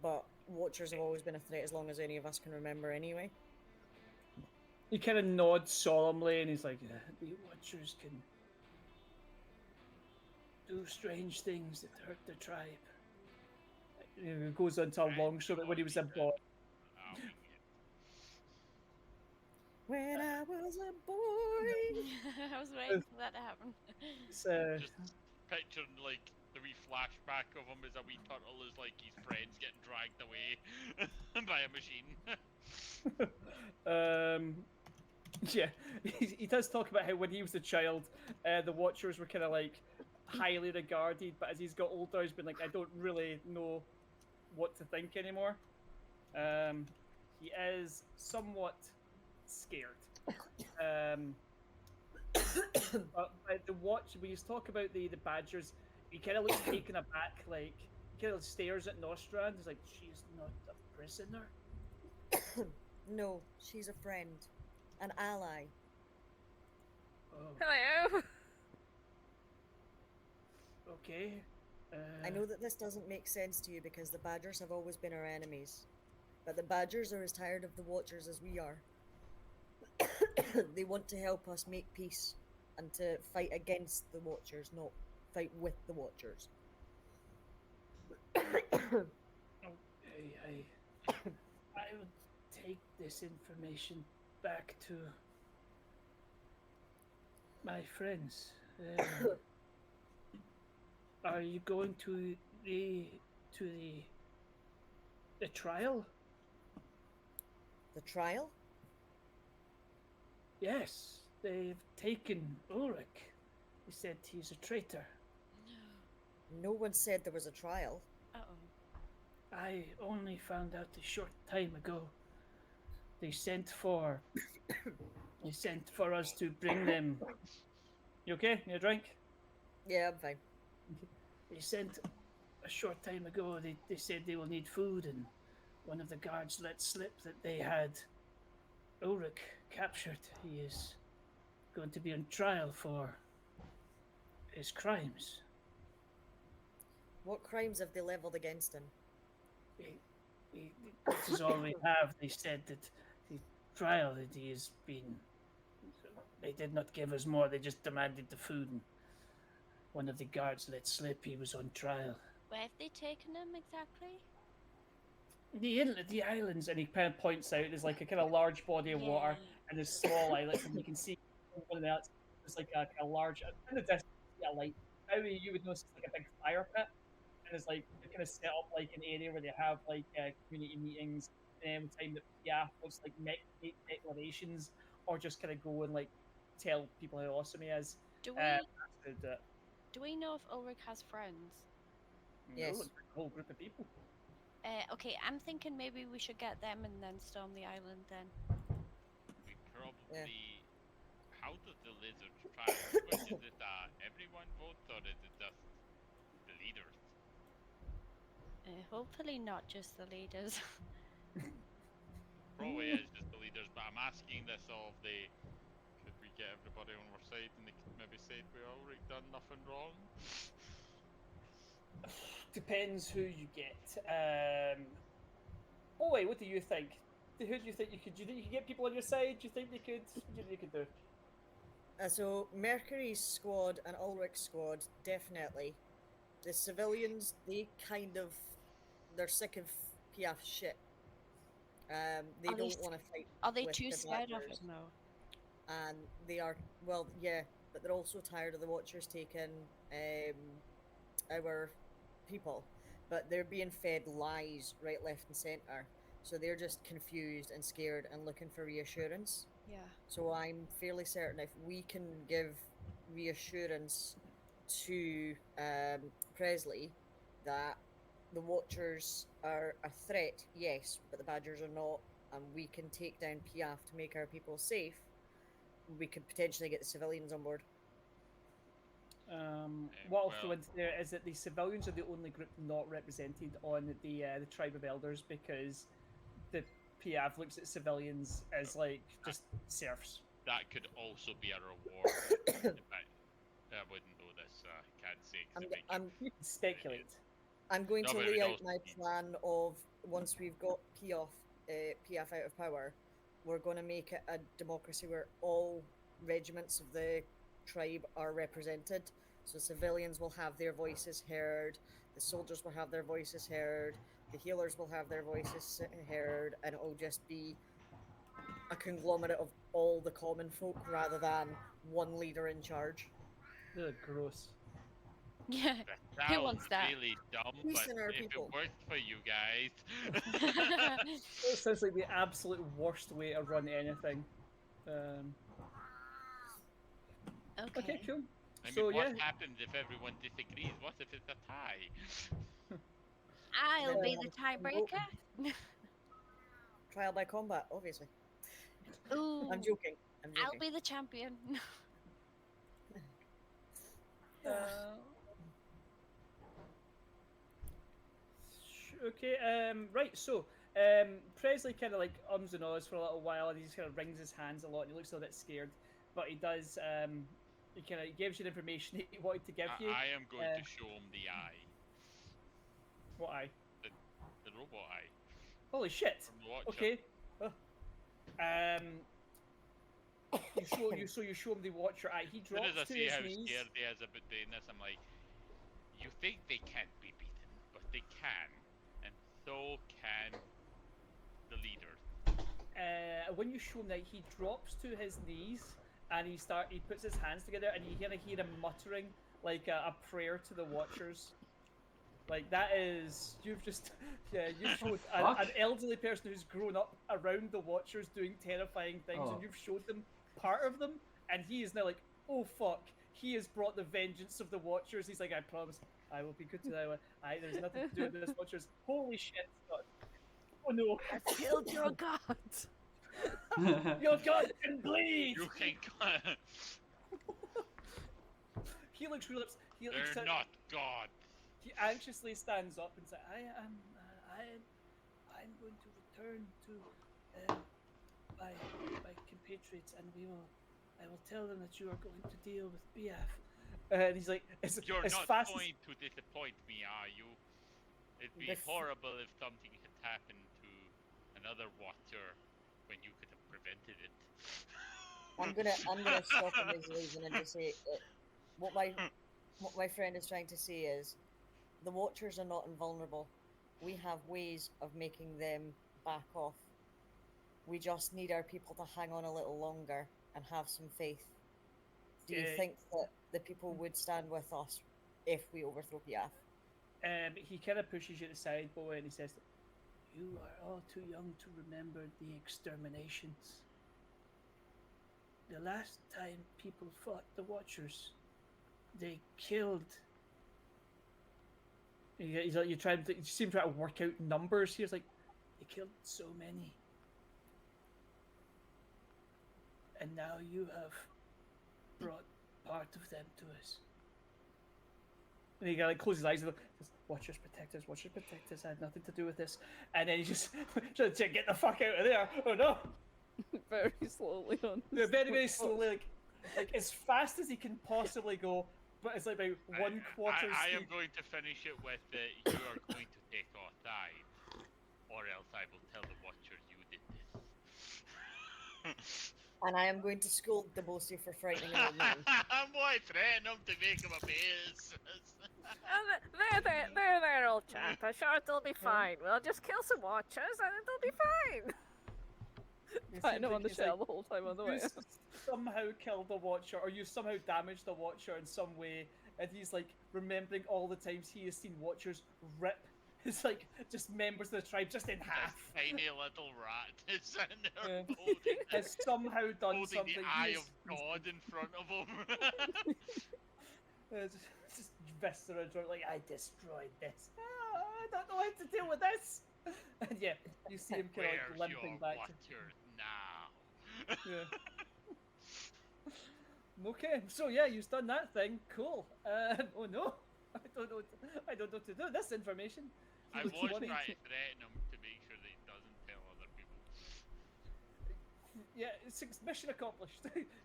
But Watchers have always been a threat as long as any of us can remember anyway. He kind of nods solemnly, and he's like, "The Watchers can do strange things that hurt the tribe." He goes on to a long show that when he was a boy. Oh, When I was a boy. I was waiting for that to happen. It's, just picturing like the wee flashback of him as a wee turtle as like his friends getting dragged away by a machine. Yeah, he does talk about how when he was a child, the Watchers were kind of like highly regarded, but as he's got older, he's been like, I don't really know what to think anymore. He is somewhat scared. But the watch, when you talk about the Badgers, he kind of looks taken aback, like he kind of stares at Nostrand. He's like, she's not a prisoner. No, she's a friend. An ally. Oh, Hello. okay. I know that this doesn't make sense to you because the Badgers have always been our enemies. But the Badgers are as tired of the Watchers as we are. They want to help us make peace and to fight against the Watchers, not fight with the Watchers. I would take this information back to my friends. Are you going to the trial? The trial? Yes, they've taken Ulrich. They said he's a traitor. No one said there was a trial. Uh-oh. I only found out a short time ago. They sent for us to bring them. You okay? You a drink? Yeah, I'm fine. They sent a short time ago. They said they will need food, and one of the guards let slip that they had Ulrich captured. He is going to be on trial for his crimes. What crimes have they leveled against him? We, this is all we have. They said that the trial that he has been. They did not give us more. They just demanded the food, and one of the guards let slip. He was on trial. Where have they taken him exactly? The inlet, the islands, and he kind of points out there's like a kind of large body of water, and there's small islets, and you can see one of the outs. There's like a large in the distance, you see a light. How you would notice like a big fire pit, and it's like they kind of set up like an area where they have like community meetings. Time that wants like make declarations or just kind of go and like tell people how awesome he is. Do we That's how they do it. do we know if Ulrich has friends? Yes. No, it's a whole group of people. Okay, I'm thinking maybe we should get them and then storm the island then. We probably. How does the lizards try? Is it everyone votes or is it just the leaders? Hopefully not just the leaders. Probably is just the leaders, but I'm asking this of the. Could we get everybody on our side and they could maybe say we already done nothing wrong? Depends who you get. Oh wait, what do you think? Who do you think you could? Do you think you could get people on your side? Do you think they could? What do you think you could do? So Mercury's squad and Ulrich's squad, definitely. The civilians, they're sick of Piaf's shit. They Are they don't want to fight. Are they with too the scared of Watchers. him though? And they are, well, yeah, but they're also tired of the Watchers taking our people. But they're being fed lies right, left, and centre. So they're just confused and scared and looking for reassurance. Yeah. So I'm fairly certain if we can give reassurance to Presley that the Watchers are a threat, yes, but the Badgers are not, and we can take down Piaf to make our people safe, we could potentially get the civilians on board. What I'll throw into there is that the civilians are the only group not represented on the tribe of elders because the Piaf looks at civilians as like just serfs. That could also be a reward. I wouldn't know this. Can't say. You can speculate. I'm going No, to but lay it out also my means- plan of once we've got Piaf out of power, we're going to make it a democracy where all regiments of the tribe are represented. So civilians will have their voices heard, the soldiers will have their voices heard, the healers will have their voices heard, and it'll just be a conglomerate of all the common folk rather than one leader in charge. Ugh, gross. Yeah. That Who sounds wants that? really dumb, Peace but in our if people. it works for you guys. It sounds like the absolute worst way to run anything. Okay, cool. I mean, So what yeah, happens if everyone disagrees? What if it's a tie? I'll be the Then tiebreaker. trial by combat, obviously. Ooh. I'm joking. I'll be the champion. Okay, right, so Presley kind of like ums and ahs for a little while and he just kind of wrings his hands a lot and he looks a little bit scared, but he does, he kind of gives you the information he wanted to give you. I am going to show him the eye. What eye? The robot eye. Holy shit! From the Watcher. Okay. You show him the Watcher eye. He As soon drops as I to see his how knees. scared he is about doing this, I'm like, you think they can't be beaten, but they can, and so can the leader. When you show him that, he drops to his knees and he puts his hands together and you kind of hear him muttering like a prayer to the Watchers. Like that is you've showed an elderly person who's grown up around the Watchers doing terrifying things, and you've showed them part of them, and he is now like, oh fuck, he has brought the vengeance of the Watchers. He's like, I promise, I will be good to that one. There's nothing to do with this, Watchers. Holy shit, Scott. Oh no. I've killed your god. Your god can bleed! You can. He looks real ups. They're not God. He anxiously stands up and says, I'm going to return to my compatriots, and I will tell them that you are going to deal with Biaf. And he's like, You're as not fast going to disappoint me, are you? It'd be horrible if something had happened to another Watcher when you could have prevented it. I'm gonna stop him as leaving and just say what my friend is trying to say is the Watchers are not invulnerable. We have ways of making them back off. We just need our people to hang on a little longer and have some faith. Do you think that the people would stand with us if we overthrow Piaf? He kind of pushes you to the side, boy, and he says, "You are all too young to remember the exterminations. The last time people fought the Watchers, they killed." He's like, you seem to try to work out numbers here. It's like, they killed so many. And now you have brought part of them to us. And he like closes his eyes and says, Watchers protect us, Watchers protect us, I had nothing to do with this. And then he just trying to get the fuck out of there. Oh no! Very slowly on. Yeah, very, very slowly, like as fast as he can possibly go, but it's like about 1/4 I am speed. going to finish it with you are going to take our side, or else I will tell the Watcher you did this. And I am going to scold the bossy for frightening an old man. I'm going to threaten him to make him a base. There, old chap. I'm sure it'll be fine. We'll just kill some Watchers and it'll be fine. I know on the shell the whole time on the way. You somehow killed the Watcher, or you somehow damaged the Watcher in some way, and he's like remembering all the times he has seen Watchers rip his like just members of the tribe just in half. This tiny little rat is in there Yeah. holding, Has somehow done holding something. the eye of God in front of him. Just viscera joint, like I destroyed this. I don't know how to deal with this. And yeah, you see him kind of Where's like limping your back. Watcher now? Yeah. Okay, so yeah, you've done that thing. Cool. Oh no, I don't know what to do. This information. He I looks was worried. trying to threaten him to make sure that he doesn't tell other people. Yeah, it's mission accomplished.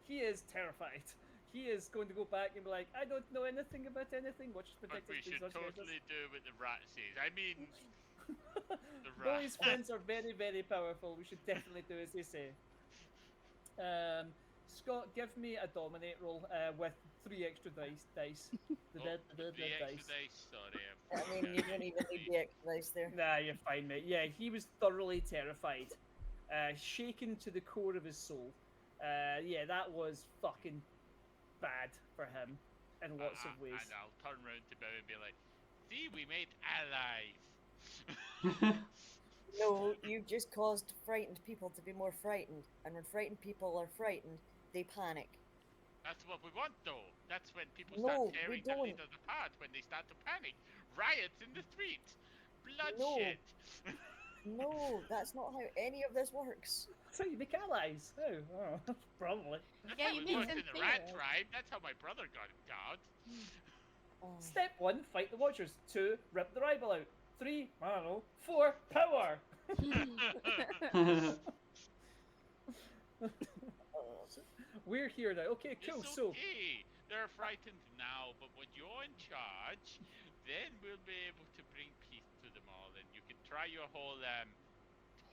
He is terrified. He is going to go back and be like, I don't know anything about anything. Watch But protect we us, should please, watch protect us." totally do what the rat says. I mean, the Though rat. his friends are very, very powerful, we should definitely do as they say. Scott, give me a dominate roll with 3 extra dice. The dice. Sorry. I mean, you don't even need the extra dice there. Nah, you're fine, mate. Yeah, he was thoroughly terrified, shaken to the core of his soul. Yeah, that was fucking bad for him in lots of ways. And I'll turn around to Bow and be like, see, we made allies. No, you've just caused frightened people to be more frightened. And when frightened people are frightened, they panic. That's what we want, though. That's when people No, start tearing we their don't. leaders apart, when they start to panic. Riots in the streets. Bloodshed. No, that's not how any of this works. So you make allies? Oh, probably. That's Yeah, how you it make works them in the rat fear. tribe. That's how my brother got God. Oh. Step 1, fight the Watchers. 2, rip the rival out. 3, I don't know. 4, power. We're here now. Okay, cool. It's So okay. They're frightened now, but when you're in charge, then we'll be able to bring peace to them all, and you can try your whole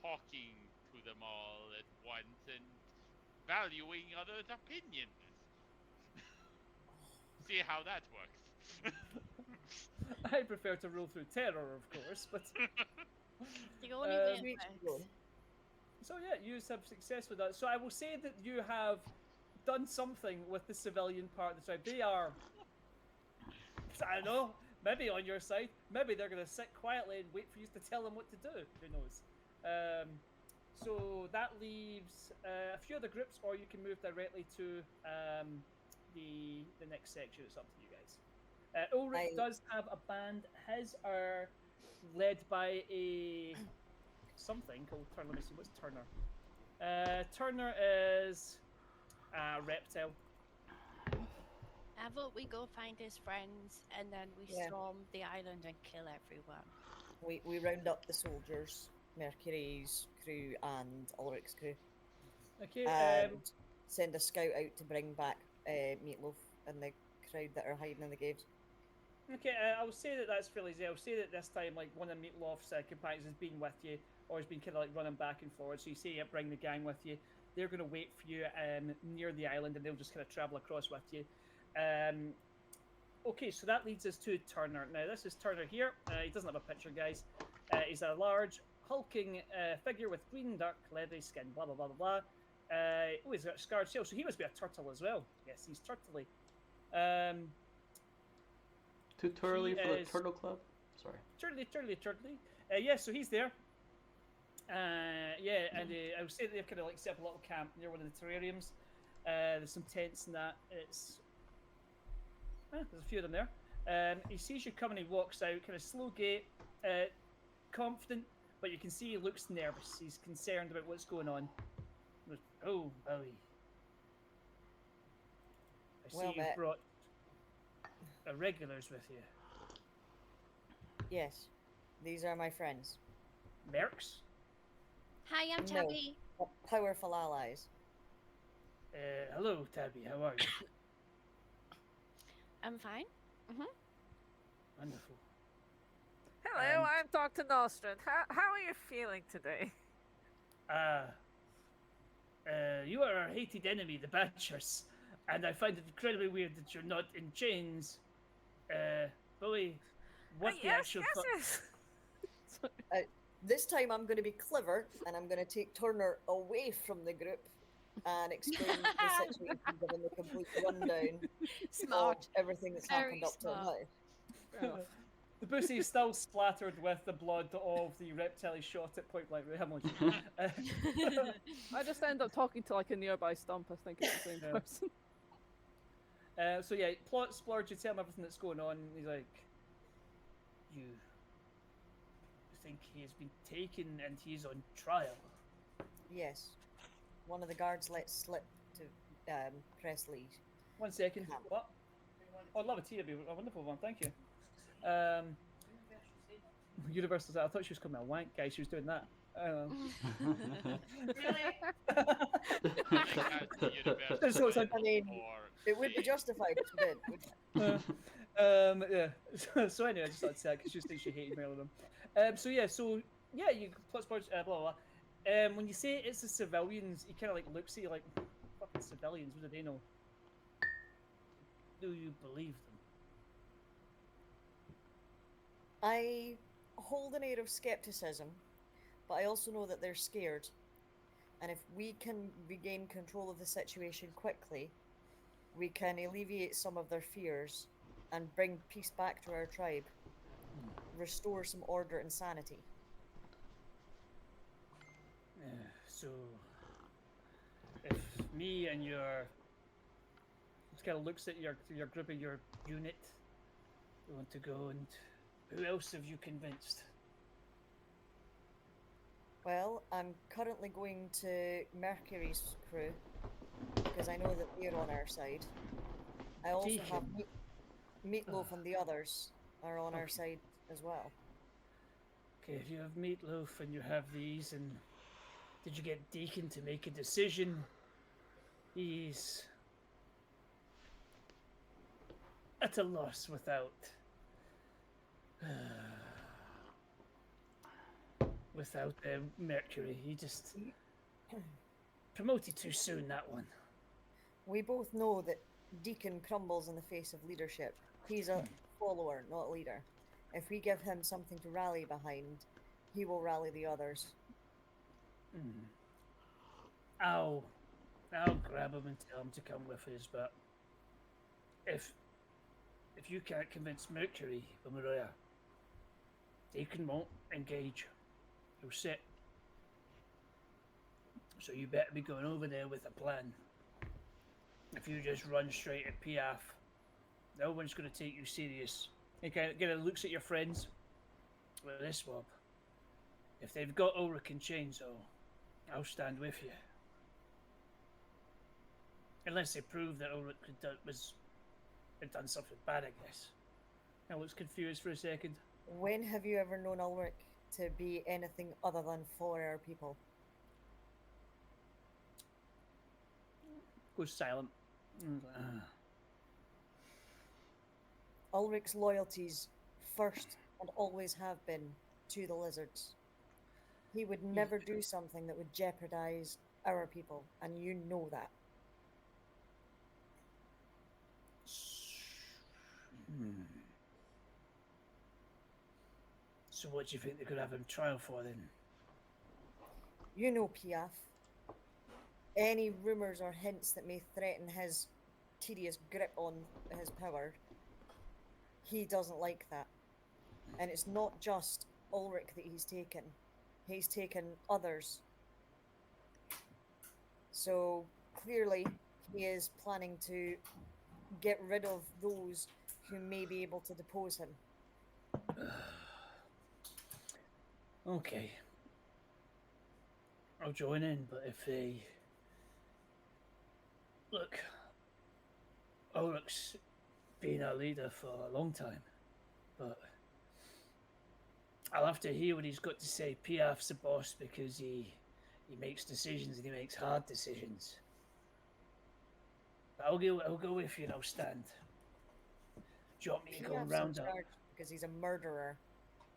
talking to them all at once and valuing others' opinions. See how that works. I prefer to rule through terror, of course, but The only way Sweet it go. works. so yeah, you have success with that. So I will say that you have done something with the civilian part of the tribe. They are, I don't know, maybe on your side. Maybe they're going to sit quietly and wait for you to tell them what to do. Who knows? So that leaves a few other groups, or you can move directly to the next section. It's up to you guys. Ulrich I- does have a band. His are led by a something called Turner. Let me see, what's Turner? Turner is a reptile. I vote we go find his friends and then we Yeah. storm the island and kill everyone. We round up the soldiers, Mercury's crew and Ulrich's crew, Okay, and send a scout out to bring back Meatloaf and the crowd that are hiding in the caves. okay. I'll say that that's fairly easy. I'll say that this time, like one of Meatloaf's companions has been with you, or has been kind of like running back and forward. So you say, yeah, bring the gang with you. They're going to wait for you near the island, and they'll just kind of travel across with you. Okay, so that leads us to Turner. Now, this is Turner here. He doesn't have a picture, guys. He's a large, hulking figure with green, dark, leathery skin, blah, blah, blah, blah, blah. Oh, he's got a scarred shell, so he must be a turtle as well. Yes, he's turtley. Too early He for the is- Turtle Club? Sorry. Turtley. Yeah, so he's there. Yeah, and I would say that they've kind of like set up a little camp near one of the terrariums. There's some tents and that. There's a few of them there. He sees you coming, he walks out, kind of slow gait, confident, but you can see he looks nervous. He's concerned about what's going on. Oh, Bowie. I see Well you met. brought regulars with you. Yes, these are my friends. Mercs? Hi, I'm No. Tabby. Powerful allies. Hello, Tabby. How are you? I'm fine. Wonderful. Hello, And- I'm Dr. Nostrand. How are you feeling today? You are our hated enemy, the Badgers, and I find it incredibly weird that you're not in chains. Bowie, what the yes, actual yes, yes. This time I'm going to be clever and I'm going to take Turner away from the group and explain the situation, giving the complete rundown Smart. of everything that's Very happened up till smart. now. The bussy is still splattered with the blood of the reptile he shot at point blank range. I just end up talking to like a nearby stump. I think it's the same Yeah. person. So yeah, plot splurge. You tell him everything that's going on. And he's like, "You think he has been taken and he's on trial?" Yes. One of the guards let slip to press lead. 1 second. Come. What? Oh, I'd love a tea. It'd be a wonderful one. Thank you. Universal. I thought she was calling me a wank guy. She was doing that. Really? I think that's the universal That's what word I mean, for It would be saying- justified if she did. wouldn't it? Yeah. So anyway, I just thought to say because she was thinking she hated me all of them. So yeah, you plot splurge. Blah blah blah. When you say it's the civilians, he kind of like looks at you like, fucking civilians. What do they know? Do you believe them? I hold an air of skepticism, but I also know that they're scared. And if we can regain control of the situation quickly, we can alleviate some of their fears and bring peace back to our tribe, restore some order and sanity. So, if me and your just kind of looks at your group of your unit, we want to go, and who else have you convinced? Well, I'm currently going to Mercury's crew because I know that they're on our side. I also have Deacon. Meatloaf and the others are on our Okay. side as well. Okay, if you have Meatloaf and you have these, and did you get Deacon to make a decision? He's at a loss without Mercury. He just promoted too soon, that one. We both know that Deacon crumbles in the face of leadership. He's a follower, not a leader. If we give him something to rally behind, he will rally the others. I'll grab him and tell him to come with us, but if you can't convince Mercury, Maria, Deacon won't engage. He'll sit. So you better be going over there with a plan. If you just run straight at Piaf, No one's going to take you serious. He kind of looks at your friends. Well, this Wob. If they've got Ulrich in chains, I'll stand with you. Unless they prove that Ulrich had done something bad, I guess. I looks confused for a second. When have you ever known Ulrich to be anything other than for our people? Goes silent. Ulrich's loyalties first and always have been to the lizards. He would never do something that would jeopardize our people, and you know that. So what do you think they could have him trial for then? You know Piaf. Any rumours or hints that may threaten his tedious grip on his power, he doesn't like that. And it's not just Ulrich that he's taken others. So clearly he is planning to get rid of those who may be able to depose him. Okay. I'll join in, but if they... Look, Ulrich's been our leader for a long time, but I'll have to hear what he's got to say. Piaf's the boss because he makes decisions and he makes hard decisions. But I'll go with you and I'll stand. Do you want me to go Piaf's round in up? charge because he's a murderer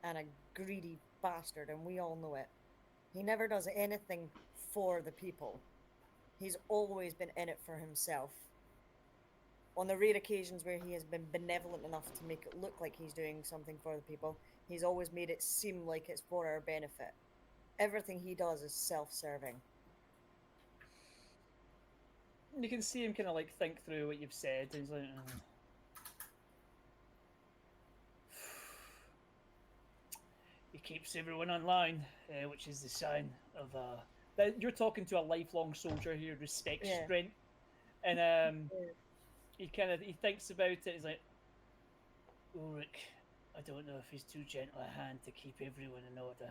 and a greedy bastard, and we all know it. He never does anything for the people. He's always been in it for himself. On the rare occasions where he has been benevolent enough to make it look like he's doing something for the people, he's always made it seem like it's for our benefit. Everything he does is self-serving. You can see him kind of like think through what you've said, and he's like, He keeps everyone online, which is the sign of that you're talking to a lifelong soldier who respects strength, and he thinks about it. He's like, Ulrich, I don't know if he's too gentle a hand to keep everyone in order.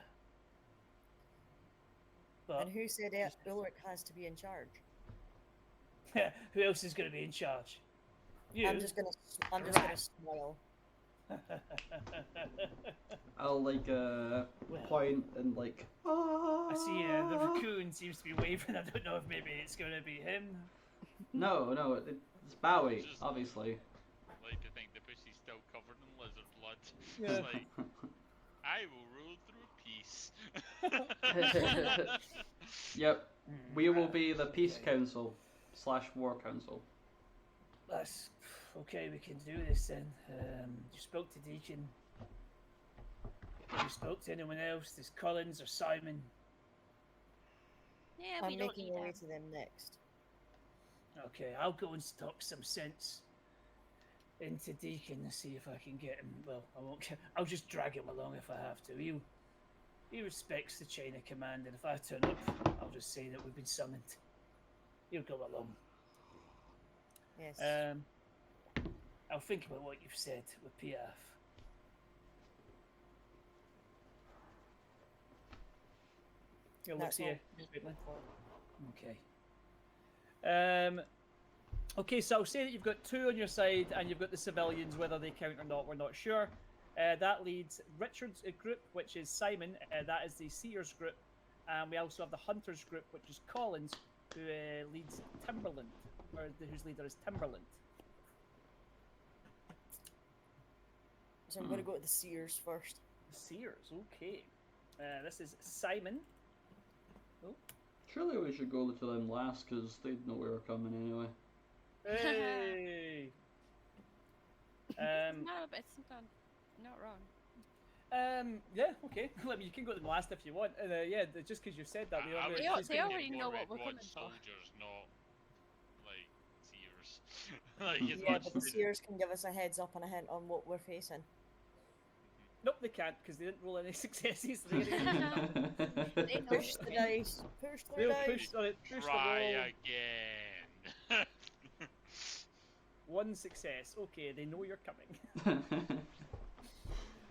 But And who said it? Ulrich has to be in charge? who else is going to be in charge? You. I'm just gonna smile. I'll point and like. I see the raccoon seems to be waving. I don't know if maybe it's going to be him. No, it's Bowie, obviously. I like to think the pussy's still covered in lizard blood. Yeah. It's like, I will rule through peace. Yep, we will be the Peace Council / War Council. That's okay. We can do this then. You spoke to Deacon. You spoke to anyone else? There's Collins or Simon. Yeah, we I'm don't making need my way them. to them next. Okay, I'll go and talk some sense into Deacon and see if I can get him. Well, I won't. I'll just drag him along if I have to. He respects the chain of command, and if I turn up, I'll just say that we've been summoned. He'll go along. Yes. I'll think about what you've said with Piaf. He'll look That's to all. you. Okay. Okay, so I'll say that you've got 2 on your side, and you've got the civilians. Whether they count or not, we're not sure. That leads Richard's group, which is Simon. That is the Seers group. And we also have the Hunters group, which is Collins, who leads Timberland, or whose leader is Timberland. So I'm going to go to the Seers first. Seers, okay. This is Simon. Oh. Surely we should go to them last, because they'd know we were coming anyway. Hey! No, but it's not wrong. Yeah, okay. I mean, you can go to them last if you want. Yeah, just because you've said that. They already know what we're coming for. Soldiers, not like seers. Like, it's Yeah, much but the Seers can give us a heads up and a hint on what we're facing. Nope, they can't because they didn't roll any successes. They know. Push the dice. Push the They'll dice. push the Try roll. again. 1 success. Okay, they know you're coming.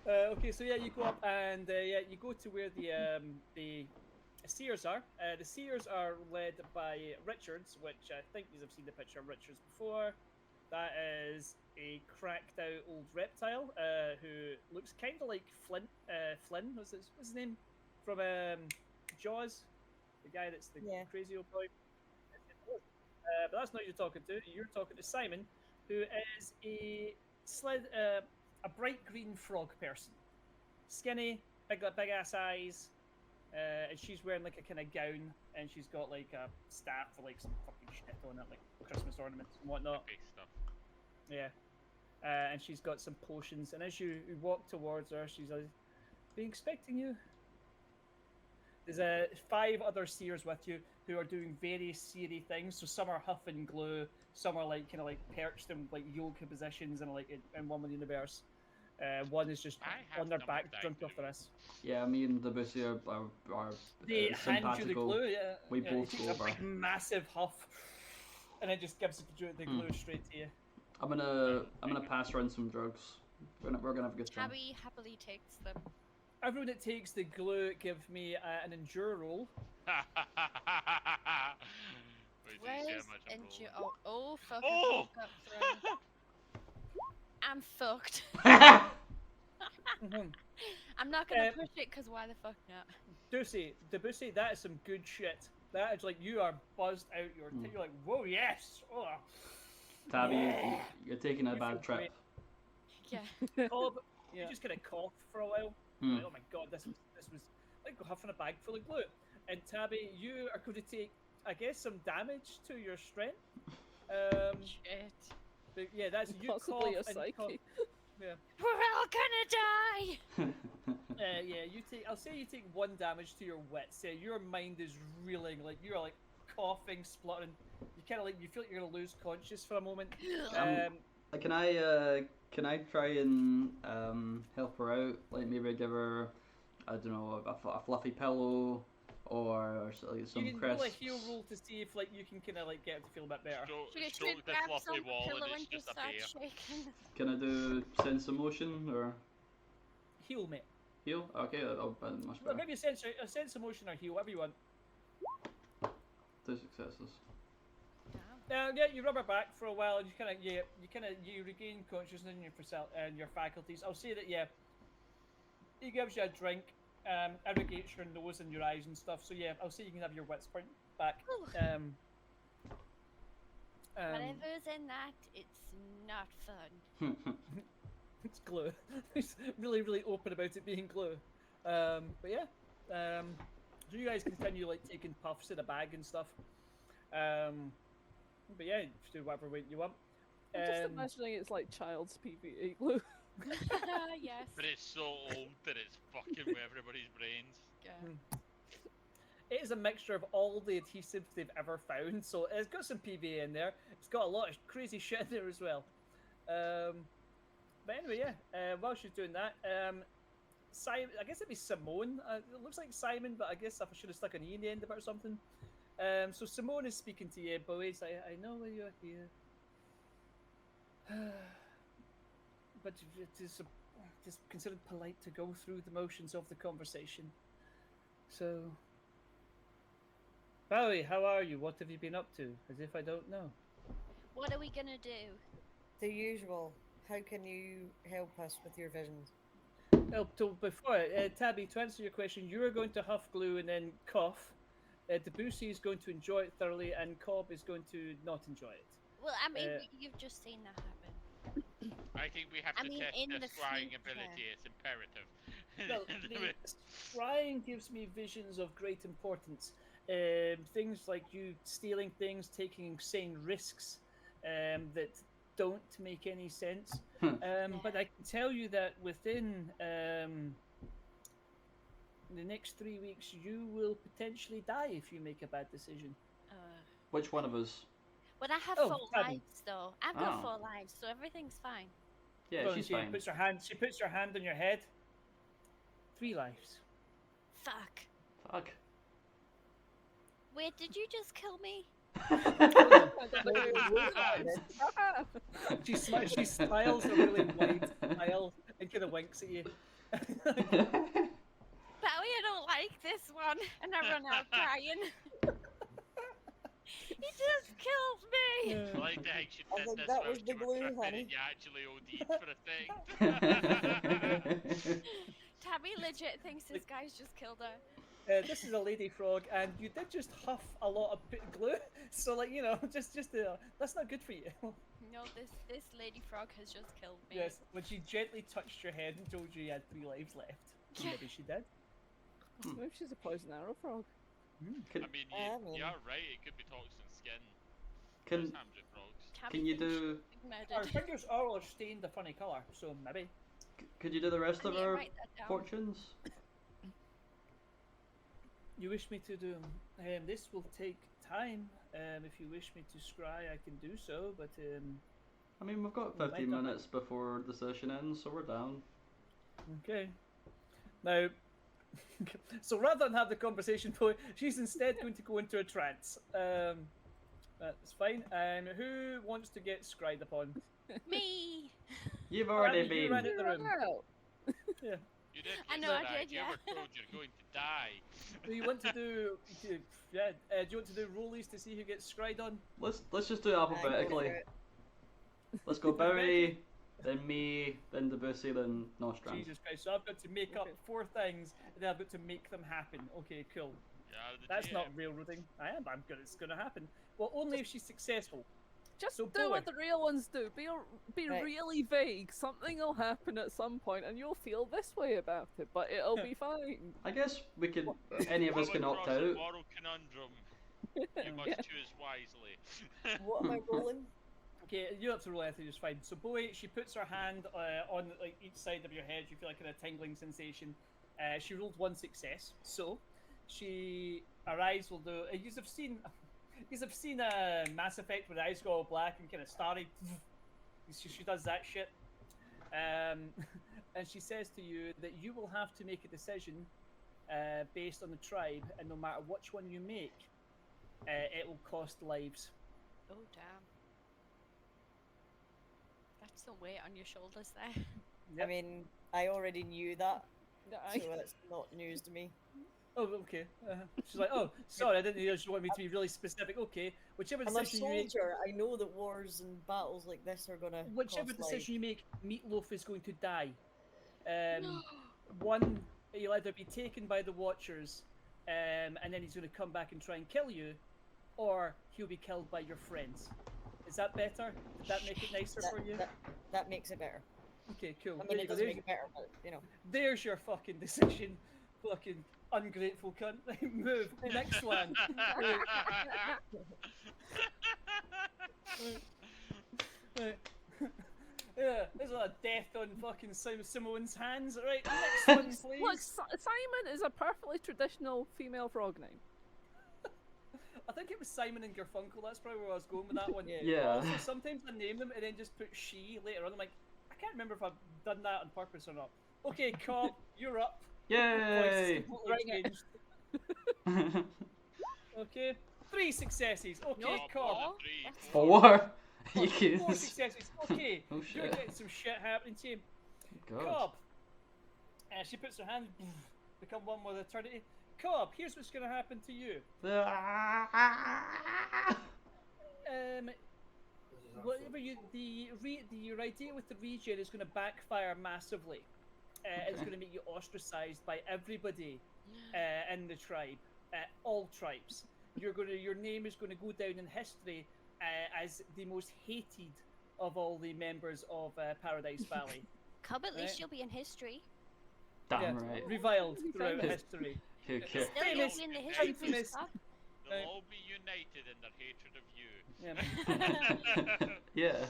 Okay, so yeah, you go up and yeah, you go to where the Seers are. The Seers are led by Richards, which I think you've seen the picture of Richards before. That is a cracked out old reptile who looks kind of like Flint. Flynn, what's his name? From Jaws, the guy that's the Yeah. crazy old boy. But that's not who you're talking to. You're talking to Simon, who is a bright green frog person, skinny, big ass eyes, and she's wearing like a kind of gown, and she's got like a staff with like some fucking shit on it, like Christmas ornaments and whatnot. Big stuff. Yeah, and she's got some potions, and as you walk towards her, she's like, "Been expecting you." There's 5 other seers with you who are doing very seery things. So some are huff and glue, some are like kind of like perched in like yoga positions and like in one universe. One is just on their back, drunk off the rest. Yeah, me and the Bussy are They hand you the simpatico. glue. Yeah, We yeah, both he takes go a over. big, massive huff, and then just gives the glue straight to you. I'm gonna pass around some drugs. We're gonna have a good time. Tabby happily takes them. Everyone that takes the glue, give me an endure roll. Wait, Where's see how much I'm rolling. oh fuck! Oh! I got thrown. I'm fucked. Mhm. I'm not gonna push it because why the fuck not? Debussy, that is some good shit. That is like you are buzzed out. You're like, whoa, yes. Oh. Tabby, you're taking a You bad feel trip. Yeah. Cobb, you just kind of cough for a while. Like, oh my god, this was like huffing a bag full of glue. And Tabby, you are going to take, I guess, some damage to your strength. Shit. But yeah, that's you Possibly cough a and psyche. cough. Yeah. We're all gonna die. Yeah, you take. I'll say you take 1 damage to your wits. Yeah, your mind is reeling. Like you're like coughing, spluttering. You kind of like you feel like you're gonna lose conscious for a moment. Can I try and help her out? Like maybe give her, I don't know, a fluffy pillow or like some you can crisps. roll a heal roll to see if like you can kind of like get her to feel a bit better. Stroke the fluffy wall and it's just a bear. Shaking. Can I do sense of motion or Heal, mate. heal? Okay, that'll be much better. Maybe a sense of motion or heal, whatever you want. 2 successes. Yeah, you rub her back for a while, and you regain consciousness and your faculties. I'll say that he gives you a drink, irrigates your nose and your eyes and stuff. So yeah, I'll say you can have your wits point back. Whatever's in that, it's not fun. It's glue. He's really, really open about it being glue. But yeah, so you guys continue like taking puffs in a bag and stuff. But yeah, just do whatever way you want. I'm just imagining it's like child's PVA glue. Yes. But it's so old that it's fucking with everybody's brains. Yeah. It is a mixture of all the adhesives they've ever found, so it's got some PVA in there. It's got a lot of crazy shit in there as well. But anyway, yeah. While she's doing that, Simon, I guess it'd be Simone. It looks like Simon, but I guess I should have stuck an E in the end of it or something. So Simone is speaking to you, boys. I know why you're here, but it is considered polite to go through the motions of the conversation. So, Bowie, how are you? What have you been up to? As if I don't know. What are we gonna do? The usual. How can you help us with your visions? Well, before Tabby, to answer your question, you are going to huff glue and then cough. Debussy is going to enjoy it thoroughly, and Cobb is going to not enjoy it. Well, I mean, you've just seen that happen. I think we have to test in the the scrying future. ability. It's imperative. Well, the scrying gives me visions of great importance. Things like you stealing things, taking insane risks that don't make any sense. But I can tell you that within the next 3 weeks, you will potentially die if you make a bad decision. Which one of us? But I have Oh, 4 Tabby. lives, though. I've got Oh. 4 lives, so everything's fine. Yeah, Well, she's she fine. puts her hand on your head. 3 lives. Fuck. Fuck. Wait, did you just kill me? She smiles a really wide smile and kind of winks at you. Bowie, I don't like this one, and I run out crying. He just killed me. I like to think she I did think this that was first the you were glue, tripping honey. and you actually OD'd for a thing. Tabby legit thinks this guy's just killed her. This is a lady frog, and you did just huff a lot of glue, so like just that's not good for you. No, this lady frog has just killed me. Yes, when she gently touched your head and told you you had 3 lives left. Maybe she did. Maybe she's a poison arrow frog. I mean, you're right, it could be toxin skin. Can Those hamster frogs. Tabby can you thinks do? she's been Our murdered. fingers are all stained a funny colour, so maybe. Could you do the rest I of need to our write that down. fortunes? You wish me to do? This will take time. If you wish me to scry, I can do so, but I mean, we've got We might 15 have- minutes before the session ends, so we're down. okay. Now, so rather than have the conversation, she's instead going to go into a trance. That's fine. And who wants to get scried upon? Me. You've Alright, already you been. ran out the room. Wow. You did I get know, I that. did, You yeah. were told you're going to die. Do you want to do? Yeah. Do you want to do rollies to see who gets scried on? Let's just do it alphabetically. Let's go Bowie, then me, then Debussy, then Nostrand. Jesus Christ! So I've got to make up Okay. 4 things, and then I've got to make them happen. Okay, cool. You're the That's not GM. railroading. I'm good. It's gonna happen. Well, only if she's successful. Just So, do what Bowie. the real ones do. Be Right. really vague. Something will happen at some point, and you'll feel this way about it, but it'll be fine. I guess we could. Any of us can Come opt across a out. moral conundrum. You must Yeah. choose wisely. What am I rolling? Okay, you have to roll anything. It's fine. So Bowie, she puts her hand on like each side of your head. You feel like a tingling sensation. She rolled 1 success, so her eyes will do. You have seen Mass Effect where the eyes go all black and kind of starry. She does that shit. And she says to you that you will have to make a decision based on the tribe, and no matter which one you make, it will cost lives. Oh damn. That's some weight on your shoulders there. Yep. I mean, I already knew that, Aye. so it's not news to me. Oh, okay. She's like, oh, sorry, I didn't know you wanted me to be really specific. Okay, whichever I'm a decision you make, soldier. I know that wars and battles like this are gonna. whichever cost decision you make, Meatloaf is going to die. One, he'll either be taken by the Watchers, and then he's going to come back and try and kill you, or he'll be killed by your friends. Is that better? Did that make it nicer That, for you? that makes it better. Okay, cool. I There mean, you it go. doesn't There's, make it better, but you know. there's your fucking decision. Fucking ungrateful cunt. Move. Next one. Yeah, there's a death on fucking Simone's hands. Right, next one, Look, please. Simon is a perfectly traditional female frog name. I think it was Simon and Garfunkel. That's probably where I was going with that one. Yeah. Also, sometimes I name them and then just put she later on. I'm like, I can't remember if I've done that on purpose or not. Okay, Cobb, you're up. Voice Yay! completely Bring it. changed. Okay, 3 successes. Okay, No, Cobb. 4, 3, 4. Oh, You can. 4 successes. Okay, Oh, you're shit. getting some shit happening to you. God. Cobb. She puts her hand, become one with eternity. Cobb, here's what's going to happen to you. Whatever your idea with the regen is going to backfire massively. It's going to make you ostracized by everybody in the tribe, all tribes. Your name is going to go down in history as the most hated of all the members of Paradise Valley. Cub, at Right. least you'll be in history. Damn Yeah, right. reviled throughout Famous. history. Who cares? Still, you'll Famous- be in the history books, infamous- Cub. They'll all be united in their hatred of you. Yeah. Yeah.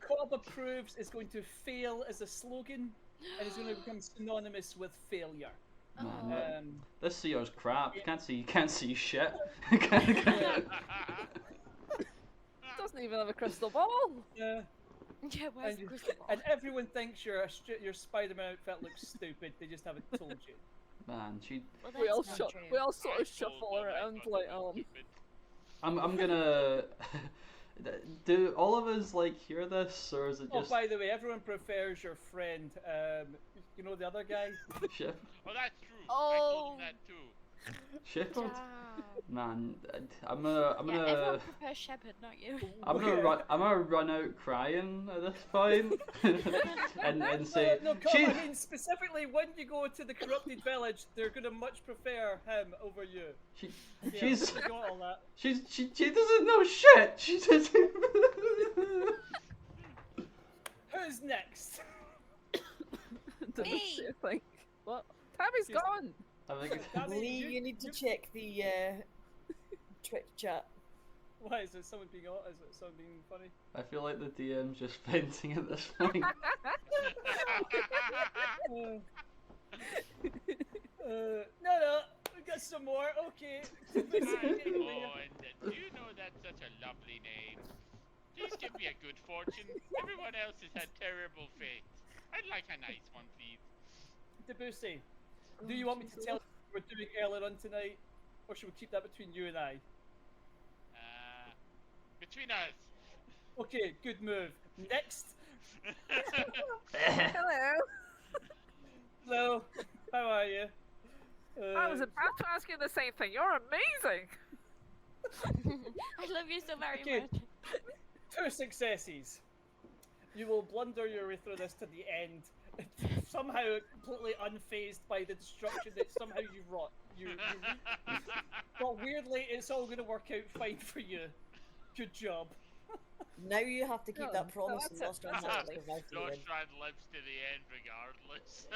Cobb approves is going to fail as a slogan and is going to become synonymous with failure. Man, Oh. this CR's crap. Yeah. Can't see shit. Doesn't even have a crystal ball. Yeah. Yeah, where's the And, crystal ball? and everyone thinks your Spider-Man outfit looks stupid. They just haven't told you. Man, she. Well, We all that's not shuffle. true. We all sort I of told shuffle them I around thought like they were stupid. I'm gonna. Do all of us like hear this, or is it Oh, just by the way, everyone prefers your friend. You know the other guy. Shep? Oh, that's true. I Oh. told them that too. Shepherd? Damn. Man, I'm Yeah, gonna. everyone prefers Shepherd, not you. I'm gonna run out crying at this point, and say No, come, she. I mean specifically when you go to the corrupted village, they're gonna much prefer him over you. Yeah, She's we got all that. she doesn't know shit. She doesn't. Who's next? Didn't Me. see a thing. What? Tabby's She's- gone. I think. Tabby, Lee, you need to check the Twitch chat. Why is it someone being is it someone being funny? I feel like the DM's just venting at this point. No, we got some more. Okay. Oh, and do you know that's such a lovely name? Please give me a good fortune. Everyone else has had terrible fate. I'd like a nice one, please. Debussy, do you want me to tell you what we're doing earlier on tonight, or should we keep that between you and I? Between us. Okay, good move. Next. Hello. Hello. How are you? I was about to ask you the same thing. You're amazing. I love you so very Okay. much. 2 successes. You will blunder your way through this to the end, somehow completely unfazed by the destruction that somehow you wrought. But weirdly, it's all going to work out fine for you. Good job. Now you have to keep Oh, that promise that's and it. Nostran has That's to it. provide for you. Nostrand lives to the end regardless.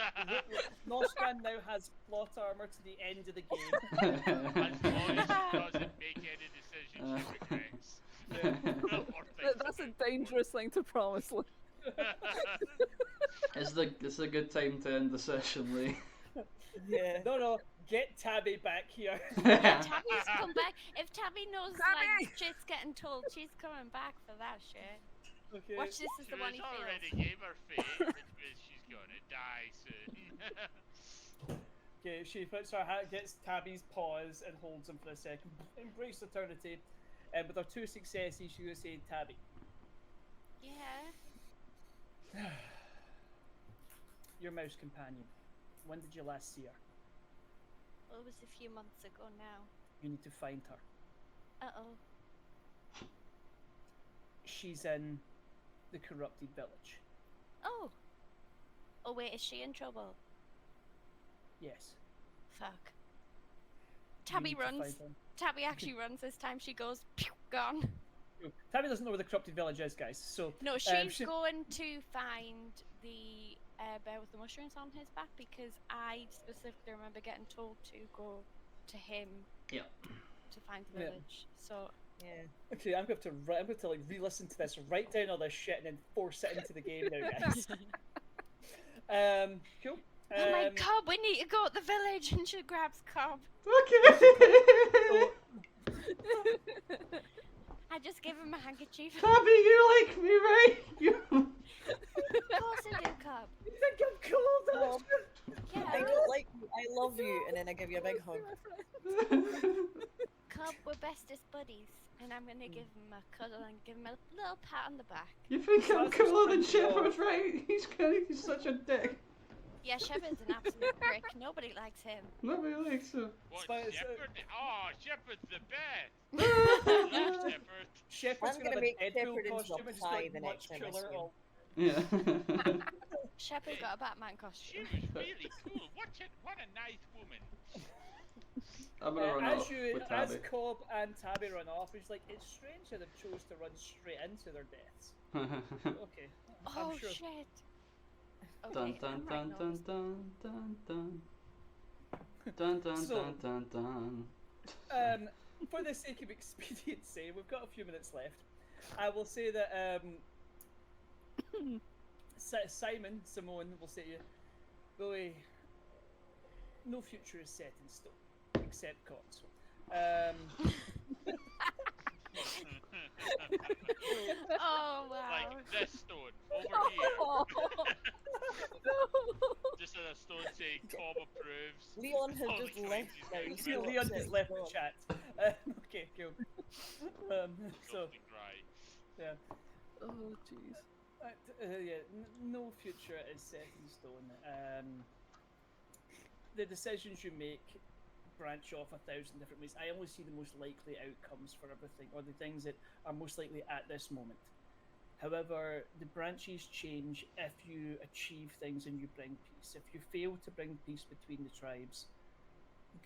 Nostrand now has plot armor to the end of the game. As long as she doesn't make any decisions she regrets. Or thinks That's a about. dangerous thing to promise. Lee. It's a good time to end the session, Lee. Yeah. No, get Tabby back here. Tabby's come back. If Tabby knows, Tabby! like, shit's getting told, she's coming back for that shit. Okay. Watch this is She the one was he already feels. gave her fate, which was she's gonna die soon. Okay, she puts her hat, gets Tabby's paws, and holds him for a second. Embrace eternity. And with her 2 successes, she will say, Tabby, Yeah. your mouse companion. When did you last see her? Well, it was a few months ago now. You need to find her. Uh-oh. She's in the corrupted village. Oh. Oh, wait, is she in trouble? Yes. Fuck. You Tabby need to runs. find her. Tabby actually runs this time. She goes, pew, gone. Tabby doesn't know where the corrupted village is, guys. So No, she's she- going to find the bear with the mushrooms on his back because I specifically remember getting told to go to him. Yep. To find the Yeah. village. So Yeah. Okay, I'm going to like re-listen to this, write down all this shit, and then force it into the game now, guys. Cool. I'm like, Cobb, we need to go to the village, and she grabs Cobb. Okay. so, I just give him a handkerchief. Tabby, you like me, right? You. Of course I do, Cobb. you think I'm cool, don't you? Yeah, I don't like you, I love you, and then I give you a big hug. Cobb, we're bestest buddies, and I'm gonna give him a cuddle and give him a little pat on the back. You think I'm That's cooler than just Shepherd, right? He's such a dick. Yeah, Shepard's an absolute prick. Nobody likes him. Nobody likes him. What, Spider- Shepherd? Oh, Shepherd's the best! I love Shepherd. Shepherd's I'm gonna gonna have make a Deadpool Shepherd into a costume, and just pie like the much next time I cooler. see him. Yeah. Shepard's got a Batman She costume. was really cool. What a nice woman. I'm gonna run as off you, with as Tabby. Cobb and Tabby run off, it's like it's strange that they've chose to run straight into their deaths. Okay, Oh I'm sure. shit. Dun Okay, dun I'm dun writing all dun this. dun dun dun dun dun So- dun dun dun. For the sake of expediency, we've got a few minutes left. I will say that Simone will say to you, Billy, no future is set in stone, except Cobb's. Oh wow. Like this stone over here. Oh, Just as a stone saying, Cobb approves. Leon has all the just left crimes now. he's He's committed. so Leon upset just he's left the gone. chat. Okay, cool. So, Something cry. yeah. Oh, jeez. Yeah, no future is set in stone. The decisions you make branch off 1,000 different ways. I only see the most likely outcomes for everything, or the things that are most likely at this moment. However, the branches change if you achieve things and you bring peace. If you fail to bring peace between the tribes,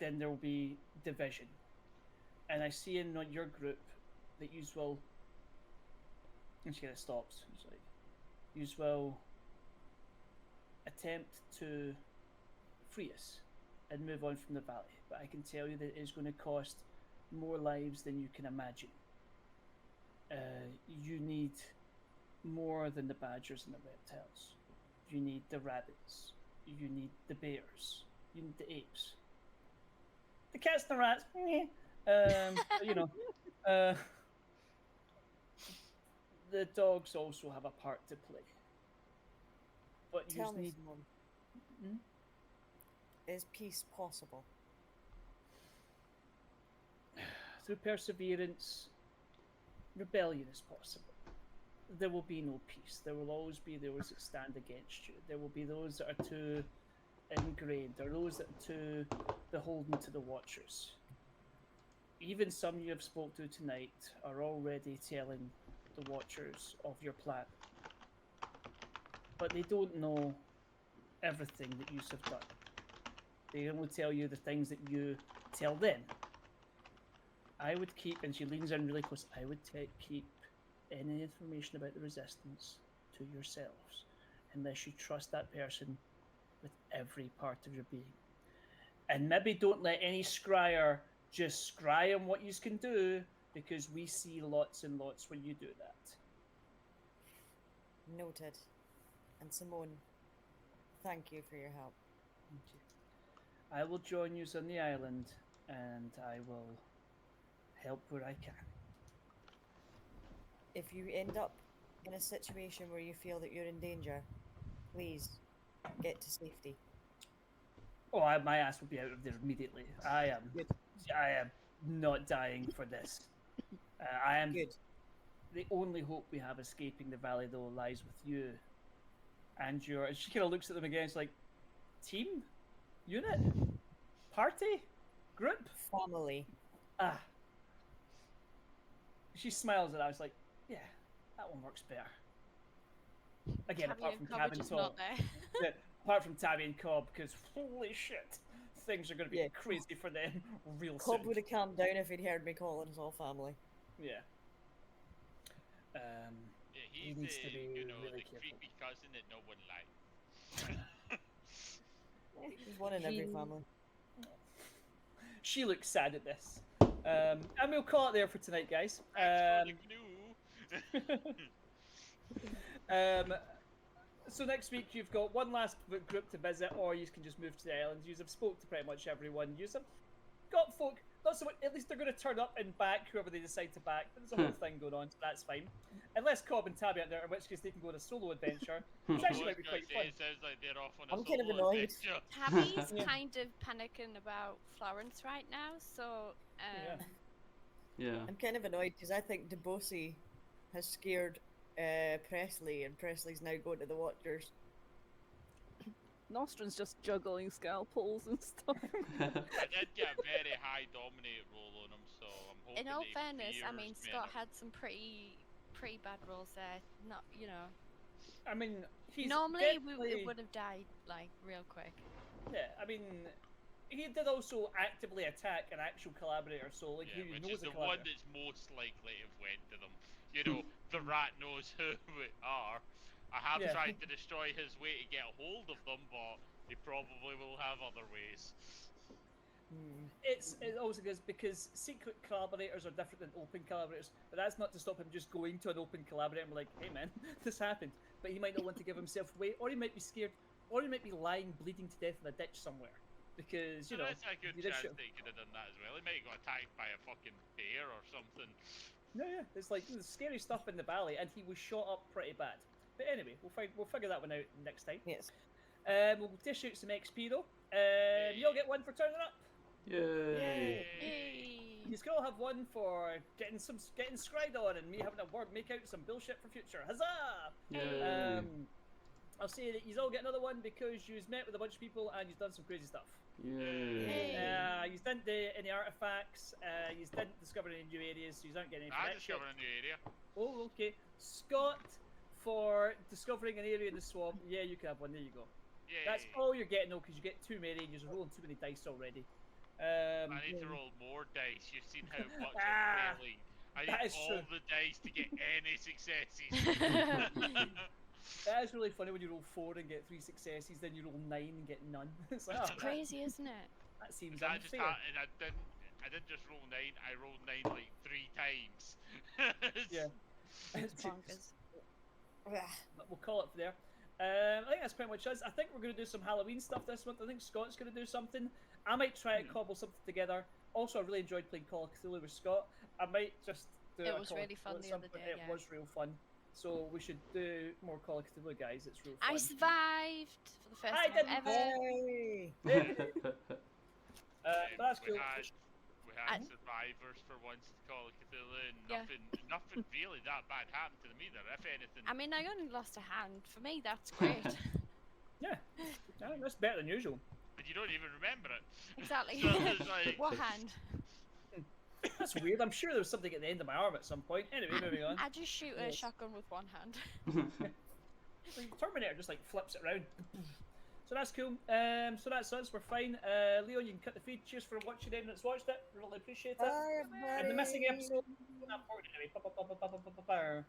then there will be division. And I see in your group that you will. And she kind of stops. It's like, you will attempt to free us and move on from the valley. But I can tell you that it is going to cost more lives than you can imagine. You need more than the badgers and the reptiles. You need the rabbits. You need the bears. You need the apes. The cats and the rats. You know. The dogs also have a part to play. But you Tell me, need. Simone, Hmm? is peace possible? Through perseverance, rebellion is possible. There will be no peace. There will always be those that stand against you. There will be those that are too ingrained, or those that are too beholden to the Watchers. Even some you have spoke to tonight are already telling the Watchers of your plan. But they don't know everything that you have done. They only tell you the things that you tell them. I would keep, and she leans in really close, I would keep any information about the Resistance to yourselves, unless you trust that person with every part of your being. And maybe don't let any scryer just scry on what you can do, because we see lots and lots when you do that. Noted. And Simone, thank you for your help. Thank you. I will join you on the island, and I will help where I can. If you end up in a situation where you feel that you're in danger, please get to safety. Oh, my ass will be out of there immediately. I am not dying for this. I am. Good. The only hope we have escaping the valley, though, lies with you and your. And she kind of looks at them again. It's like, team, unit, party, group. Family. Ah. She smiles at. I was like, yeah, that one works better. Again, Tabby apart and from Cobb are Cab and just Tom. not there. Yeah, apart from Tabby and Cobb, because holy shit, things are going to be Yeah. crazy for them real Cobb soon. would have calmed down if he'd heard me calling us all family. Yeah. Yeah, He he's needs the, to be really the careful. creepy cousin that no one likes. There's one in every He- family. She looks sad at this. And we'll call it there for tonight, guys. Thanks for the glue. So next week you've got one last group to visit, or you can just move to the islands. You have spoke to pretty much everyone. You have got folk. Not so much. At least they're going to turn up and back whoever they decide to back. There's a whole thing going on, so that's fine. Unless Cobb and Tabby are there, in which case they can go on a solo adventure, which actually might be quite fun. It sounds like they're off on a I'm kind of solo annoyed. adventure. Tabby's Yeah. kind of panicking about Florence right now, so Yeah. I'm kind of annoyed because I think Debosi has scared Presley, and Presley's now going to the Watchers. Nostrin's just juggling scalpels and stuff. I did get a very high dominate roll on him, so I'm hoping. in all he fairness, I fears mean, men Scott of- had some pretty bad rolls there. Not, I mean, he's normally definitely- it would have died like real quick. Yeah, I mean, he did also actively attack an actual collaborator, so like Yeah, he which knows is the the one collaborator. that's most likely to have went to them. You know, the rat knows who we are. I have Yeah. tried to destroy his way to get a hold of them, but they probably will have other ways. It also goes because secret collaborators are different than open collaborators, but that's not to stop him just going to an open collaborator and be like, hey man, this happened. But he might not want to give himself away, or he might be scared, or he might be lying bleeding to death in a ditch somewhere. Because, you know, That's a good he did chance show- that he could have done that as well. He might have got attacked by a fucking bear or something. Yeah, it's like there's scary stuff in the valley, and he was shot up pretty bad. But anyway, we'll figure that one out next time. Yes. We'll dish out some XP though. You'll get one for turning up. Yay! Yay. You all have one for getting scried on and me having to make out some bullshit for future. Huzzah! Yay! I'll say that you all get another one because you've met with a bunch of people and you've done some crazy stuff. Yay! You didn't do any artifacts. You didn't discover any new areas, so you don't get any. I discovered a new area. Oh, okay. Scott, for discovering an area in the swamp, yeah, you can have one. There you go. Yeah. That's all you're getting though, because you get too many and you're rolling too many dice already. I need to roll more dice. You've seen how much Ah, I'm failing. I that need is all true. the dice to get any successes. That is really funny when you roll 4 and get 3 successes, then you roll 9 and get none. It's like, It's crazy, isn't it? that seems I just unfair. and I didn't just roll 9. I rolled 9 like 3 times. Yeah. It's bonkers. But we'll call it there. I think that's pretty much us. I think we're going to do some Halloween stuff this month. I think Scott's going to do something. I might try to cobble something together. Also, I really enjoyed playing Call of Cthulhu with Scott. I might just do It a was Call of really fun Cthulhu at the some other point. day, It yeah. was real fun. So we should do more Call of Cthulhu, guys. It's real fun. I survived for the first I time didn't. ever. But that's cool. We had survivors for once to Call of Cthulhu, and Yeah. nothing really that bad happened to them either. If anything, I mean, I only lost a hand. For me, that's great. Yeah, I think that's better than usual. and you don't even remember it. Exactly. So it's like, What hand? That's weird. I'm sure there was something at the end of my arm at some point. Anyway, moving on. I just shoot a Yes. shotgun with one hand. Like, Terminator just like flips it around. So that's cool. So that's us. We're fine. Leo, you can cut the feed. Cheers for watching anyone that's watched it. Really appreciate it. Bye, And the missing everybody. episode. Not important anyway.